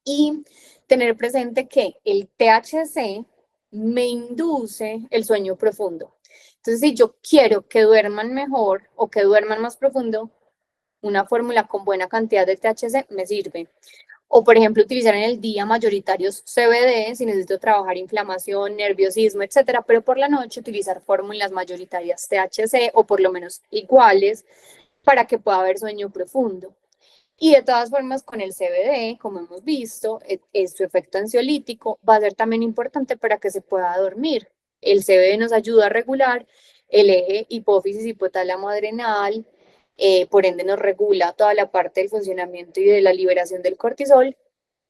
y tener presente que el THC me induce el sueño profundo. Entonces, si yo quiero que duerman mejor o que duerman más profundo, una fórmula con buena cantidad de THC me sirve. O, por ejemplo, utilizar en el día mayoritarios CBD si necesito trabajar inflamación, nerviosismo, etcétera, pero por la noche utilizar fórmulas mayoritarias THC o por lo menos iguales para que pueda haber sueño profundo. Y de todas formas, con el CBD, como hemos visto, su efecto ansiolítico va a ser también importante para que se pueda dormir. El CBD nos ayuda a regular el eje hipófisis hipotálamo adrenal, por ende nos regula toda la parte del funcionamiento y de la liberación del cortisol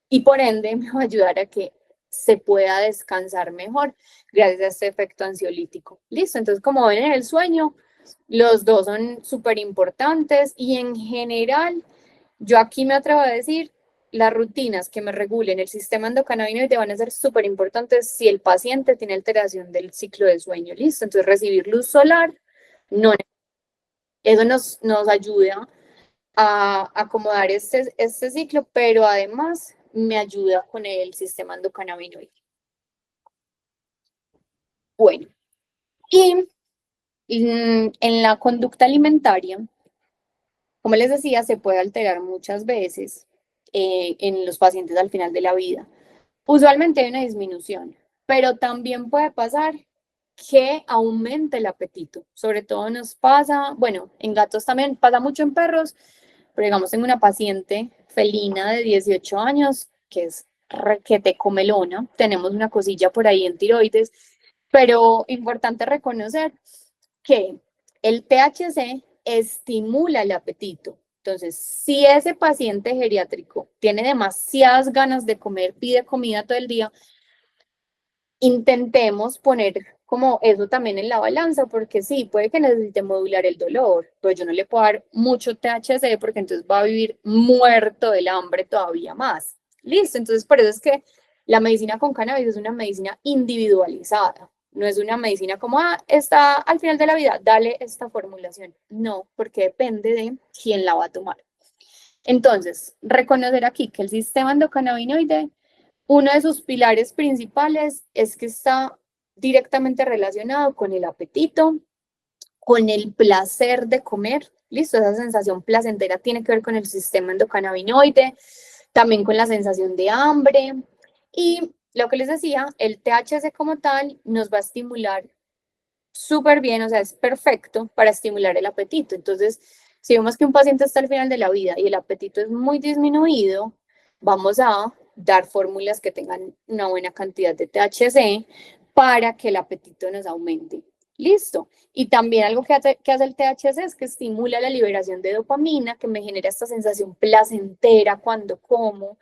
y por ende me va a ayudar a que se pueda descansar mejor gracias a este efecto ansiolítico. Listo, entonces como ven en el sueño, los dos son súper importantes y en general, yo aquí me atrevo a decir, las rutinas que me regulen el sistema endocannabinoide van a ser súper importantes si el paciente tiene alteración del ciclo de sueño. Listo, entonces recibir luz solar, no, eso nos ayuda a acomodar este ciclo, pero además me ayuda con el sistema endocannabinoide. Bueno, y en la conducta alimentaria, como les decía, se puede alterar muchas veces en los pacientes al final de la vida. Usualmente hay una disminución, pero también puede pasar que aumente el apetito. Sobre todo nos pasa, bueno, en gatos también, pasa mucho en perros, pero digamos, tengo una paciente felina de 18 años que es requete comelona, tenemos una cosilla por ahí en tiroides, pero importante reconocer que el THC estimula el apetito. Entonces, si ese paciente geriátrico tiene demasiadas ganas de comer, pide comida todo el día, intentemos poner como eso también en la balanza, porque sí, puede que necesite modular el dolor, pero yo no le puedo dar mucho THC porque entonces va a vivir muerto del hambre todavía más. Listo, entonces por eso es que la medicina con cannabis es una medicina individualizada. No es una medicina como, está al final de la vida, dale esta formulación. No, porque depende de quién la va a tomar. Entonces, reconocer aquí que el sistema endocannabinoide, uno de sus pilares principales es que está directamente relacionado con el apetito, con el placer de comer. Listo, esa sensación placentera tiene que ver con el sistema endocannabinoide, también con la sensación de hambre. Y lo que les decía, el THC como tal nos va a estimular súper bien, o sea, es perfecto para estimular el apetito. Entonces, si vemos que un paciente está al final de la vida y el apetito es muy disminuido, vamos a dar fórmulas que tengan una buena cantidad de THC para que el apetito nos aumente. Listo. Y también algo que hace el THC es que estimula la liberación de dopamina, que me genera esta sensación placentera cuando como,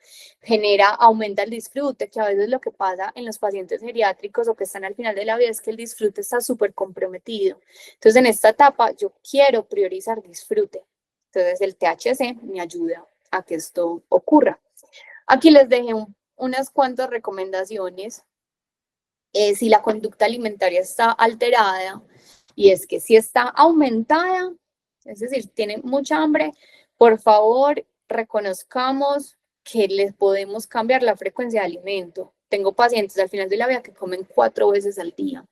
aumenta el disfrute, que a veces lo que pasa en los pacientes geriátricos o que están al final de la vida es que el disfrute está súper comprometido. Entonces, en esta etapa yo quiero priorizar disfrute. Entonces, el THC me ayuda a que esto ocurra. Aquí les dejé unas cuantas recomendaciones. Si la conducta alimentaria está alterada, y es que si está aumentada, es decir, tiene mucha hambre, por favor, reconozcamos que les podemos cambiar la frecuencia de alimento. Tengo pacientes al final de la vida que comen 4 veces al día.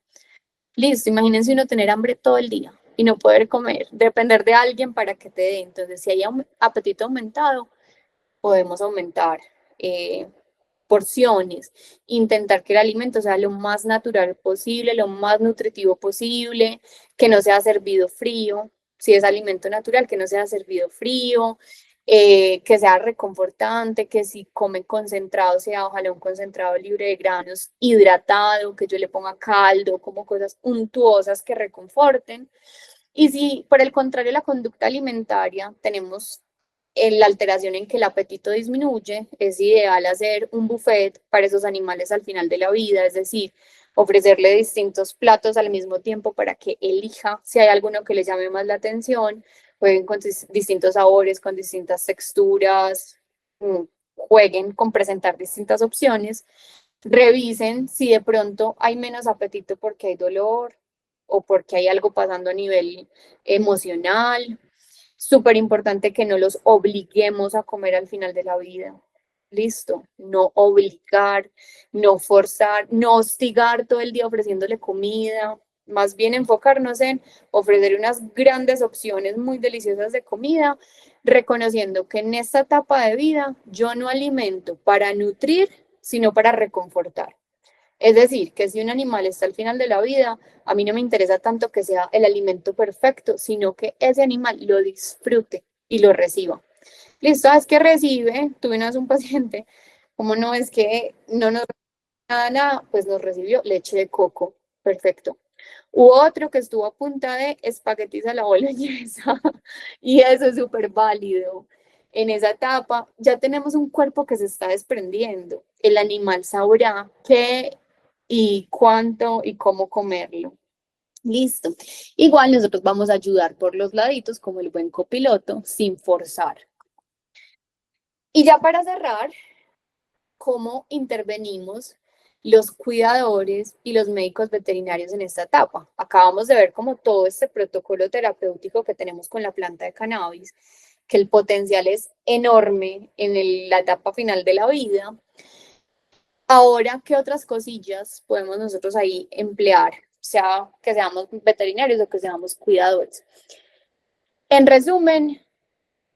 Listo, imagínense uno tener hambre todo el día y no poder comer, depender de alguien para que te dé. Entonces, si hay apetito aumentado, podemos aumentar porciones, intentar que el alimento sea lo más natural posible, lo más nutritivo posible, que no sea servido frío, si es alimento natural, que no sea servido frío, que sea reconfortante, que si come concentrado sea ojalá un concentrado libre de granos, hidratado, que yo le ponga caldo, como cosas untuosas que reconforten. Y si por el contrario la conducta alimentaria tenemos la alteración en que el apetito disminuye, es ideal hacer un buffet para esos animales al final de la vida, es decir, ofrecerle distintos platos al mismo tiempo para que elija si hay alguno que le llame más la atención, jueguen con distintos sabores, con distintas texturas, jueguen con presentar distintas opciones, revisen si de pronto hay menos apetito porque hay dolor o porque hay algo pasando a nivel emocional. Súper importante que no los obliguemos a comer al final de la vida. Listo, no obligar, no forzar, no hostigar todo el día ofreciéndole comida, más bien enfocarnos en ofrecer unas grandes opciones muy deliciosas de comida, reconociendo que en esta etapa de vida yo no alimento para nutrir, sino para reconfortar. Es decir, que si un animal está al final de la vida, a mí no me interesa tanto que sea el alimento perfecto, sino que ese animal lo disfrute y lo reciba. Listo, es que recibe, tuve una vez un paciente, como no es que no nos nada, pues nos recibió leche de coco, perfecto. Hubo otro que estuvo a punta de espaguetis a la boloñesa y eso es súper válido. En esa etapa ya tenemos un cuerpo que se está desprendiendo. El animal sabrá qué y cuánto y cómo comerlo. Listo. Igual nosotros vamos a ayudar por los laditos como el buen copiloto sin forzar. Y ya para cerrar, ¿cómo intervenimos los cuidadores y los médicos veterinarios en esta etapa? Acabamos de ver como todo este protocolo terapéutico que tenemos con la planta de cannabis, que el potencial es enorme en la etapa final de la vida. Ahora, ¿qué otras cosillas podemos nosotros ahí emplear? Sea que seamos veterinarios o que seamos cuidadores. En resumen,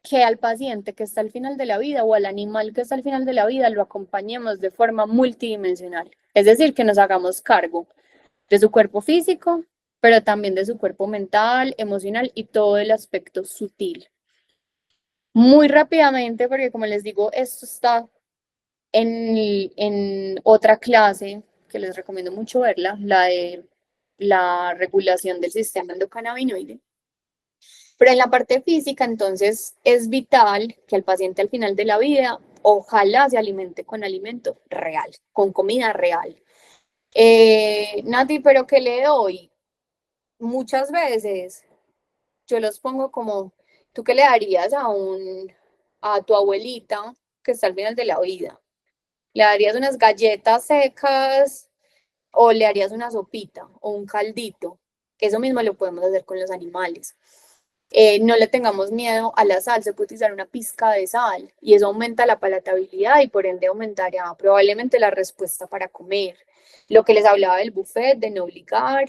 que al paciente que está al final de la vida o al animal que está al final de la vida lo acompañemos de forma multidimensional. Es decir, que nos hagamos cargo de su cuerpo físico, pero también de su cuerpo mental, emocional y todo el aspecto sutil. Muy rápidamente, porque como les digo, esto está en otra clase que les recomiendo mucho verla, la de la regulación del sistema endocannabinoide. Pero en la parte física, entonces, es vital que el paciente al final de la vida ojalá se alimente con alimento real, con comida real. Nati, ¿pero qué le doy? Muchas veces yo los pongo como, ¿tú qué le darías a tu abuelita que está al final de la vida? ¿Le darías unas galletas secas o le harías una sopita o un caldito. Eso mismo lo podemos hacer con los animales. No le tengamos miedo a la sal, se puede utilizar una pizca de sal y eso aumenta la palatabilidad y por ende aumentará probablemente la respuesta para comer. Lo que les hablaba del buffet, de no obligar,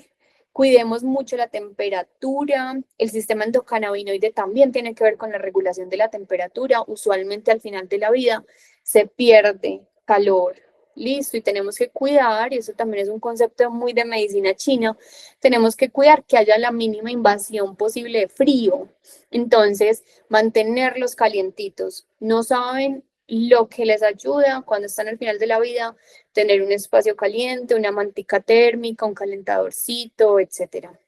cuidemos mucho la temperatura, el sistema endocannabinoide también tiene que ver con la regulación de la temperatura, usualmente al final de la vida se pierde calor. Listo, y tenemos que cuidar, y eso también es un concepto muy de medicina china, tenemos que cuidar que haya la mínima invasión posible de frío. Entonces, mantenerlos calientitos. No saben lo que les ayuda cuando están al final de la vida, tener un espacio caliente, una mantica térmica, un calentadorcito, etcétera.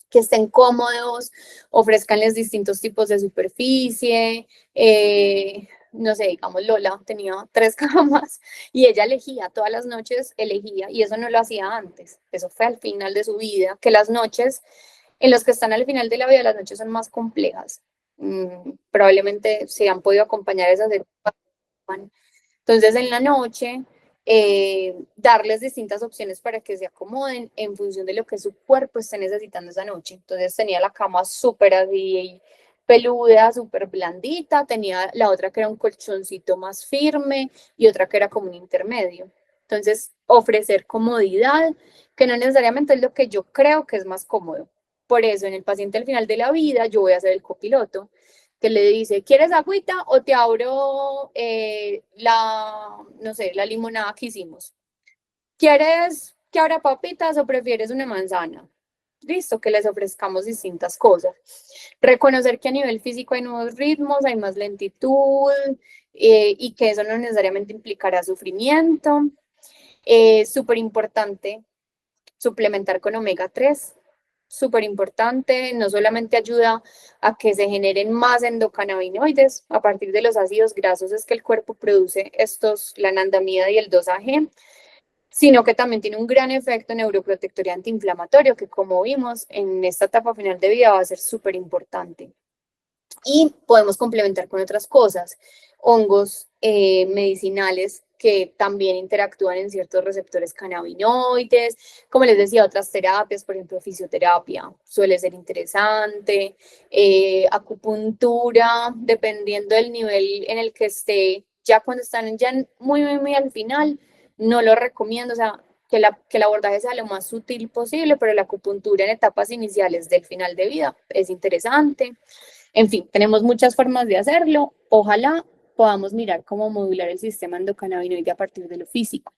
Que estén cómodos, ofrezcanles distintos tipos de superficie, no sé, digamos Lola tenía 3 camas y ella elegía, todas las noches elegía, y eso no lo hacía antes, eso fue al final de su vida, que las noches, en los que están al final de la vida, las noches son más complejas. Probablemente se han podido acompañar esas etapas. Entonces, en la noche, darles distintas opciones para que se acomoden en función de lo que su cuerpo esté necesitando esa noche. Entonces, tenía la cama súper así, peluda, súper blandita, tenía la otra que era un colchoncito más firme y otra que era como un intermedio. Entonces, ofrecer comodidad, que no necesariamente es lo que yo creo que es más cómodo. Por eso, en el paciente al final de la vida, yo voy a ser el copiloto que le dice, ¿quieres agüita o te abro no sé, la limonada que hicimos? ¿Quieres que abra papitas o prefieres una manzana? Listo, que les ofrezcamos distintas cosas. Reconocer que a nivel físico hay nuevos ritmos, hay más lentitud y que eso no necesariamente implicará sufrimiento. Súper importante suplementar con omega 3, súper importante, no solamente ayuda a que se generen más endocannabinoides a partir de los ácidos grasos, es que el cuerpo produce estos, la anandamida y el 2-AG, sino que también tiene un gran efecto neuroprotector y antiinflamatorio, que como vimos en esta etapa final de vida va a ser súper importante. Y podemos complementar con otras cosas, hongos medicinales que también interactúan en ciertos receptores cannabinoides, como les decía, otras terapias, por ejemplo, fisioterapia, suele ser interesante, acupuntura, dependiendo del nivel en el que esté, ya cuando están ya muy, muy, muy al final, no lo recomiendo, o sea, que el abordaje sea lo más sutil posible, pero la acupuntura en etapas iniciales del final de vida es interesante. En fin, tenemos muchas formas de hacerlo. Ojalá podamos mirar cómo modular el sistema endocannabinoide a partir de lo físico.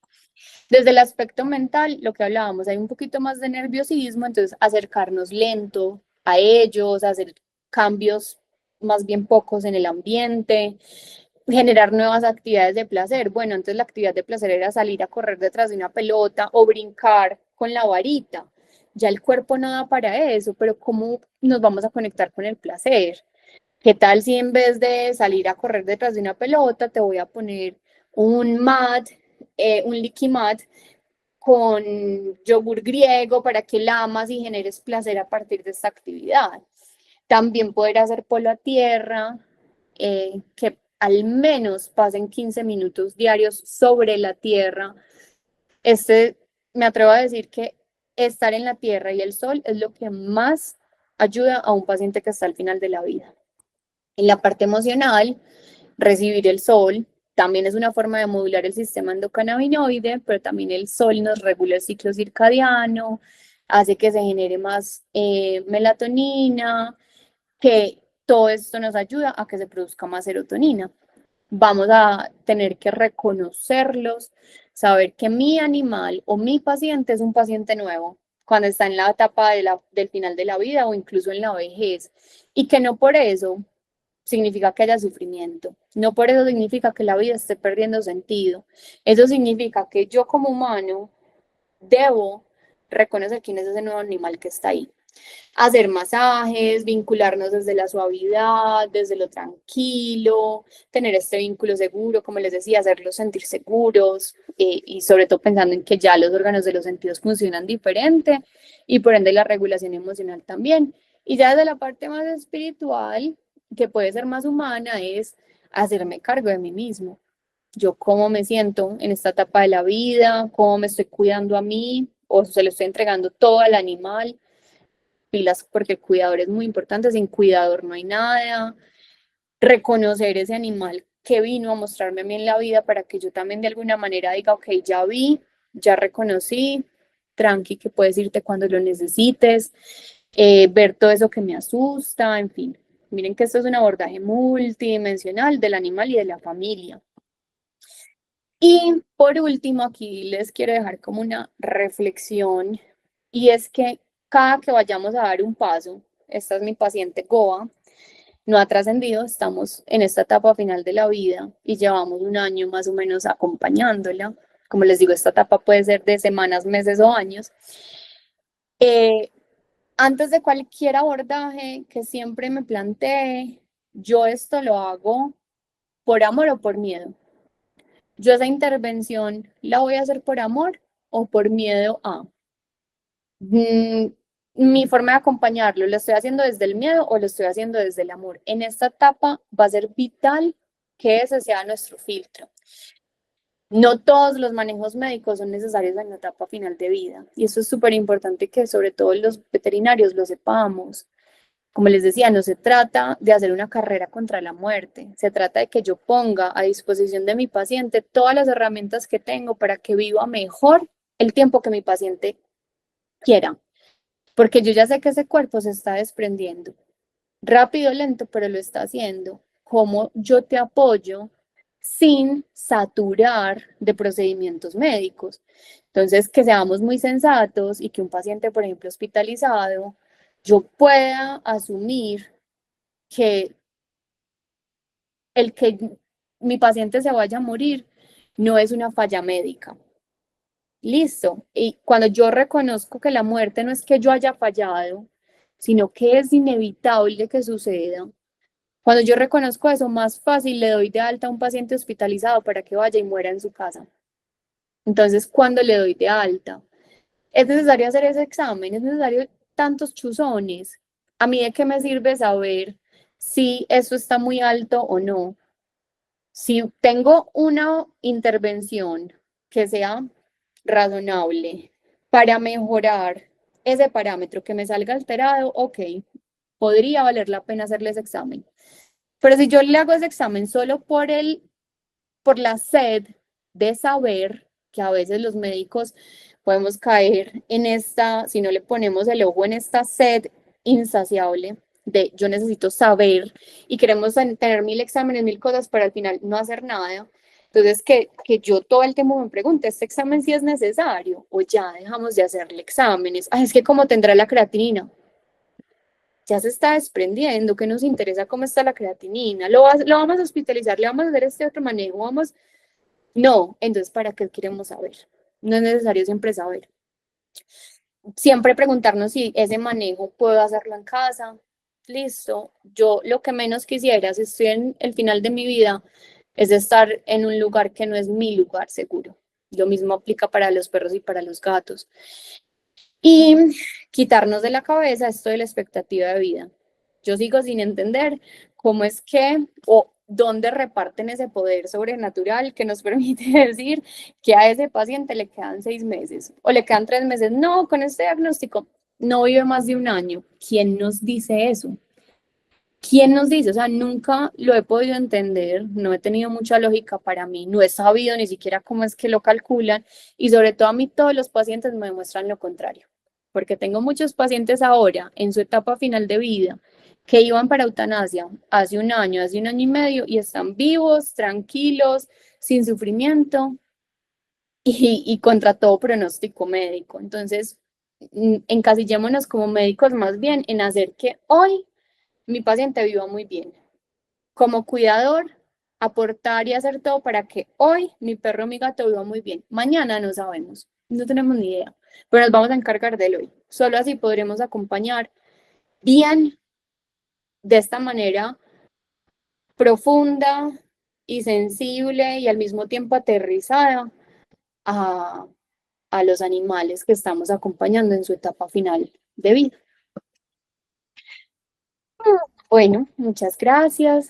Desde el aspecto mental, lo que hablábamos, hay un poquito más de nerviosismo, entonces acercarnos lento a ellos, hacer cambios más bien pocos en el ambiente, generar nuevas actividades de placer. Bueno, antes la actividad de placer era salir a correr detrás de una pelota o brincar con la varita. Ya el cuerpo no da para eso, pero ¿cómo nos vamos a conectar con el placer? ¿Qué tal si en vez de salir a correr detrás de una pelota, te voy a poner un mat, un liqui mat con yogur griego para que lamas y generes placer a partir de esta actividad? También poder hacer polo a tierra, que al menos pasen 15 minutos diarios sobre la tierra. Me atrevo a decir que estar en la tierra y el sol es lo que más ayuda a un paciente que está al final de la vida. En la parte emocional, recibir el sol también es una forma de modular el sistema endocannabinoide, pero también el sol nos regula el ciclo circadiano, hace que se genere más melatonina, que todo esto nos ayuda a que se produzca más serotonina. Vamos a tener que reconocerlos, saber que mi animal o mi paciente es un paciente nuevo cuando está en la etapa del final de la vida o incluso en la vejez, y que no por eso significa que haya sufrimiento, no por eso significa que la vida esté perdiendo sentido. Eso significa que yo como humano debo reconocer quién es ese nuevo animal que está ahí. Hacer masajes, vincularnos desde la suavidad, desde lo tranquilo, tener este vínculo seguro, como les decía, hacerlos sentir seguros, y sobre todo pensando en que ya los órganos de los sentidos funcionan diferente y por ende la regulación emocional también. Y ya desde la parte más espiritual, que puede ser más humana, es hacerme cargo de mí mismo. Yo cómo me siento en esta etapa de la vida, cómo me estoy cuidando a mí, o se lo estoy entregando todo al animal. Pilas, porque el cuidador es muy importante, sin cuidador no hay nada. Reconocer ese animal que vino a mostrarme a mí en la vida para que yo también de alguna manera diga, ok, ya vi, ya reconocí, tranqui, que puedes irte cuando lo necesites, ver todo eso que me asusta, en fin. Miren que esto es un abordaje multidimensional del animal y de la familia. Y por último, aquí les quiero dejar como una reflexión, y es que cada que vayamos a dar un paso, esta es mi paciente Goa, no ha trascendido, estamos en esta etapa final de la vida y llevamos un año más o menos acompañándola. Como les digo, esta etapa puede ser de semanas, meses o años. Antes de cualquier abordaje que siempre me plantee, yo esto lo hago por amor o por miedo. Yo esa intervención la voy a hacer por amor o por miedo a. Mi forma de acompañarlo, ¿lo estoy haciendo desde el miedo o lo estoy haciendo desde el amor? En esta etapa va a ser vital que ese sea nuestro filtro. No todos los manejos médicos son necesarios en la etapa final de vida, y eso es súper importante que sobre todo los veterinarios lo sepamos. Como les decía, no se trata de hacer una carrera contra la muerte, se trata de que yo ponga a disposición de mi paciente todas las herramientas que tengo para que viva mejor el tiempo que mi paciente quiera, porque yo ya sé que ese cuerpo se está desprendiendo, rápido, lento, pero lo está haciendo. ¿Cómo yo te apoyo sin saturar de procedimientos médicos? Entonces, que seamos muy sensatos y que un paciente, por ejemplo, hospitalizado, yo pueda asumir que el que mi paciente se vaya a morir no es una falla médica. Listo. Y cuando yo reconozco que la muerte no es que yo haya fallado, sino que es inevitable que suceda. Cuando yo reconozco eso, más fácil le doy de alta a un paciente hospitalizado para que vaya y muera en su casa. Entonces, cuando le doy de alta, es necesario hacer ese examen, es necesario tantos chuzones. ¿A mí de qué me sirve saber si eso está muy alto o no? Si tengo una intervención que sea razonable para mejorar ese parámetro que me salga alterado, ok, podría valer la pena hacerle ese examen. Pero si yo le hago ese examen solo por la sed de saber, que a veces los médicos podemos caer en esta, si no le ponemos el ojo en esta sed insaciable de yo necesito saber y queremos tener 1000 exámenes, 1000 cosas para al final no hacer nada. Entonces, que yo todo el tiempo me pregunto, ¿este examen sí es necesario? O ya dejamos de hacerle exámenes. Ay, es que como tendrá la creatinina, ya se está desprendiendo, que nos interesa cómo está la creatinina, lo vamos a hospitalizar, le vamos a hacer este otro manejo, vamos. No, entonces, ¿para qué queremos saber? No es necesario siempre saber. Siempre preguntarnos si ese manejo puedo hacerlo en casa. Listo. Yo lo que menos quisiera, si estoy en el final de mi vida, es estar en un lugar que no es mi lugar seguro. Lo mismo aplica para los perros y para los gatos. Y quitarnos de la cabeza esto de la expectativa de vida. Yo sigo sin entender cómo es que o dónde reparten ese poder sobrenatural que nos permite decir que a ese paciente le quedan 6 meses o le quedan 3 meses. No, con este diagnóstico no vive más de un año. ¿Quién nos dice eso? ¿Quién nos dice? O sea, nunca lo he podido entender, no he tenido mucha lógica para mí, no he sabido ni siquiera cómo es que lo calculan, y sobre todo a mí todos los pacientes me demuestran lo contrario, porque tengo muchos pacientes ahora en su etapa final de vida que iban para eutanasia hace un año y medio y están vivos, tranquilos, sin sufrimiento y contra todo pronóstico médico. Entonces, encasillémonos como médicos más bien en hacer que hoy mi paciente viva muy bien. Como cuidador, aportar y hacer todo para que hoy mi perro o mi gato viva muy bien. Mañana no sabemos, no tenemos ni idea, pero nos vamos a encargar del hoy. Solo así podremos acompañar bien, de esta manera profunda y sensible y al mismo tiempo aterrizada a, a los animales que estamos acompañando en su etapa final de vida. Bueno, muchas gracias.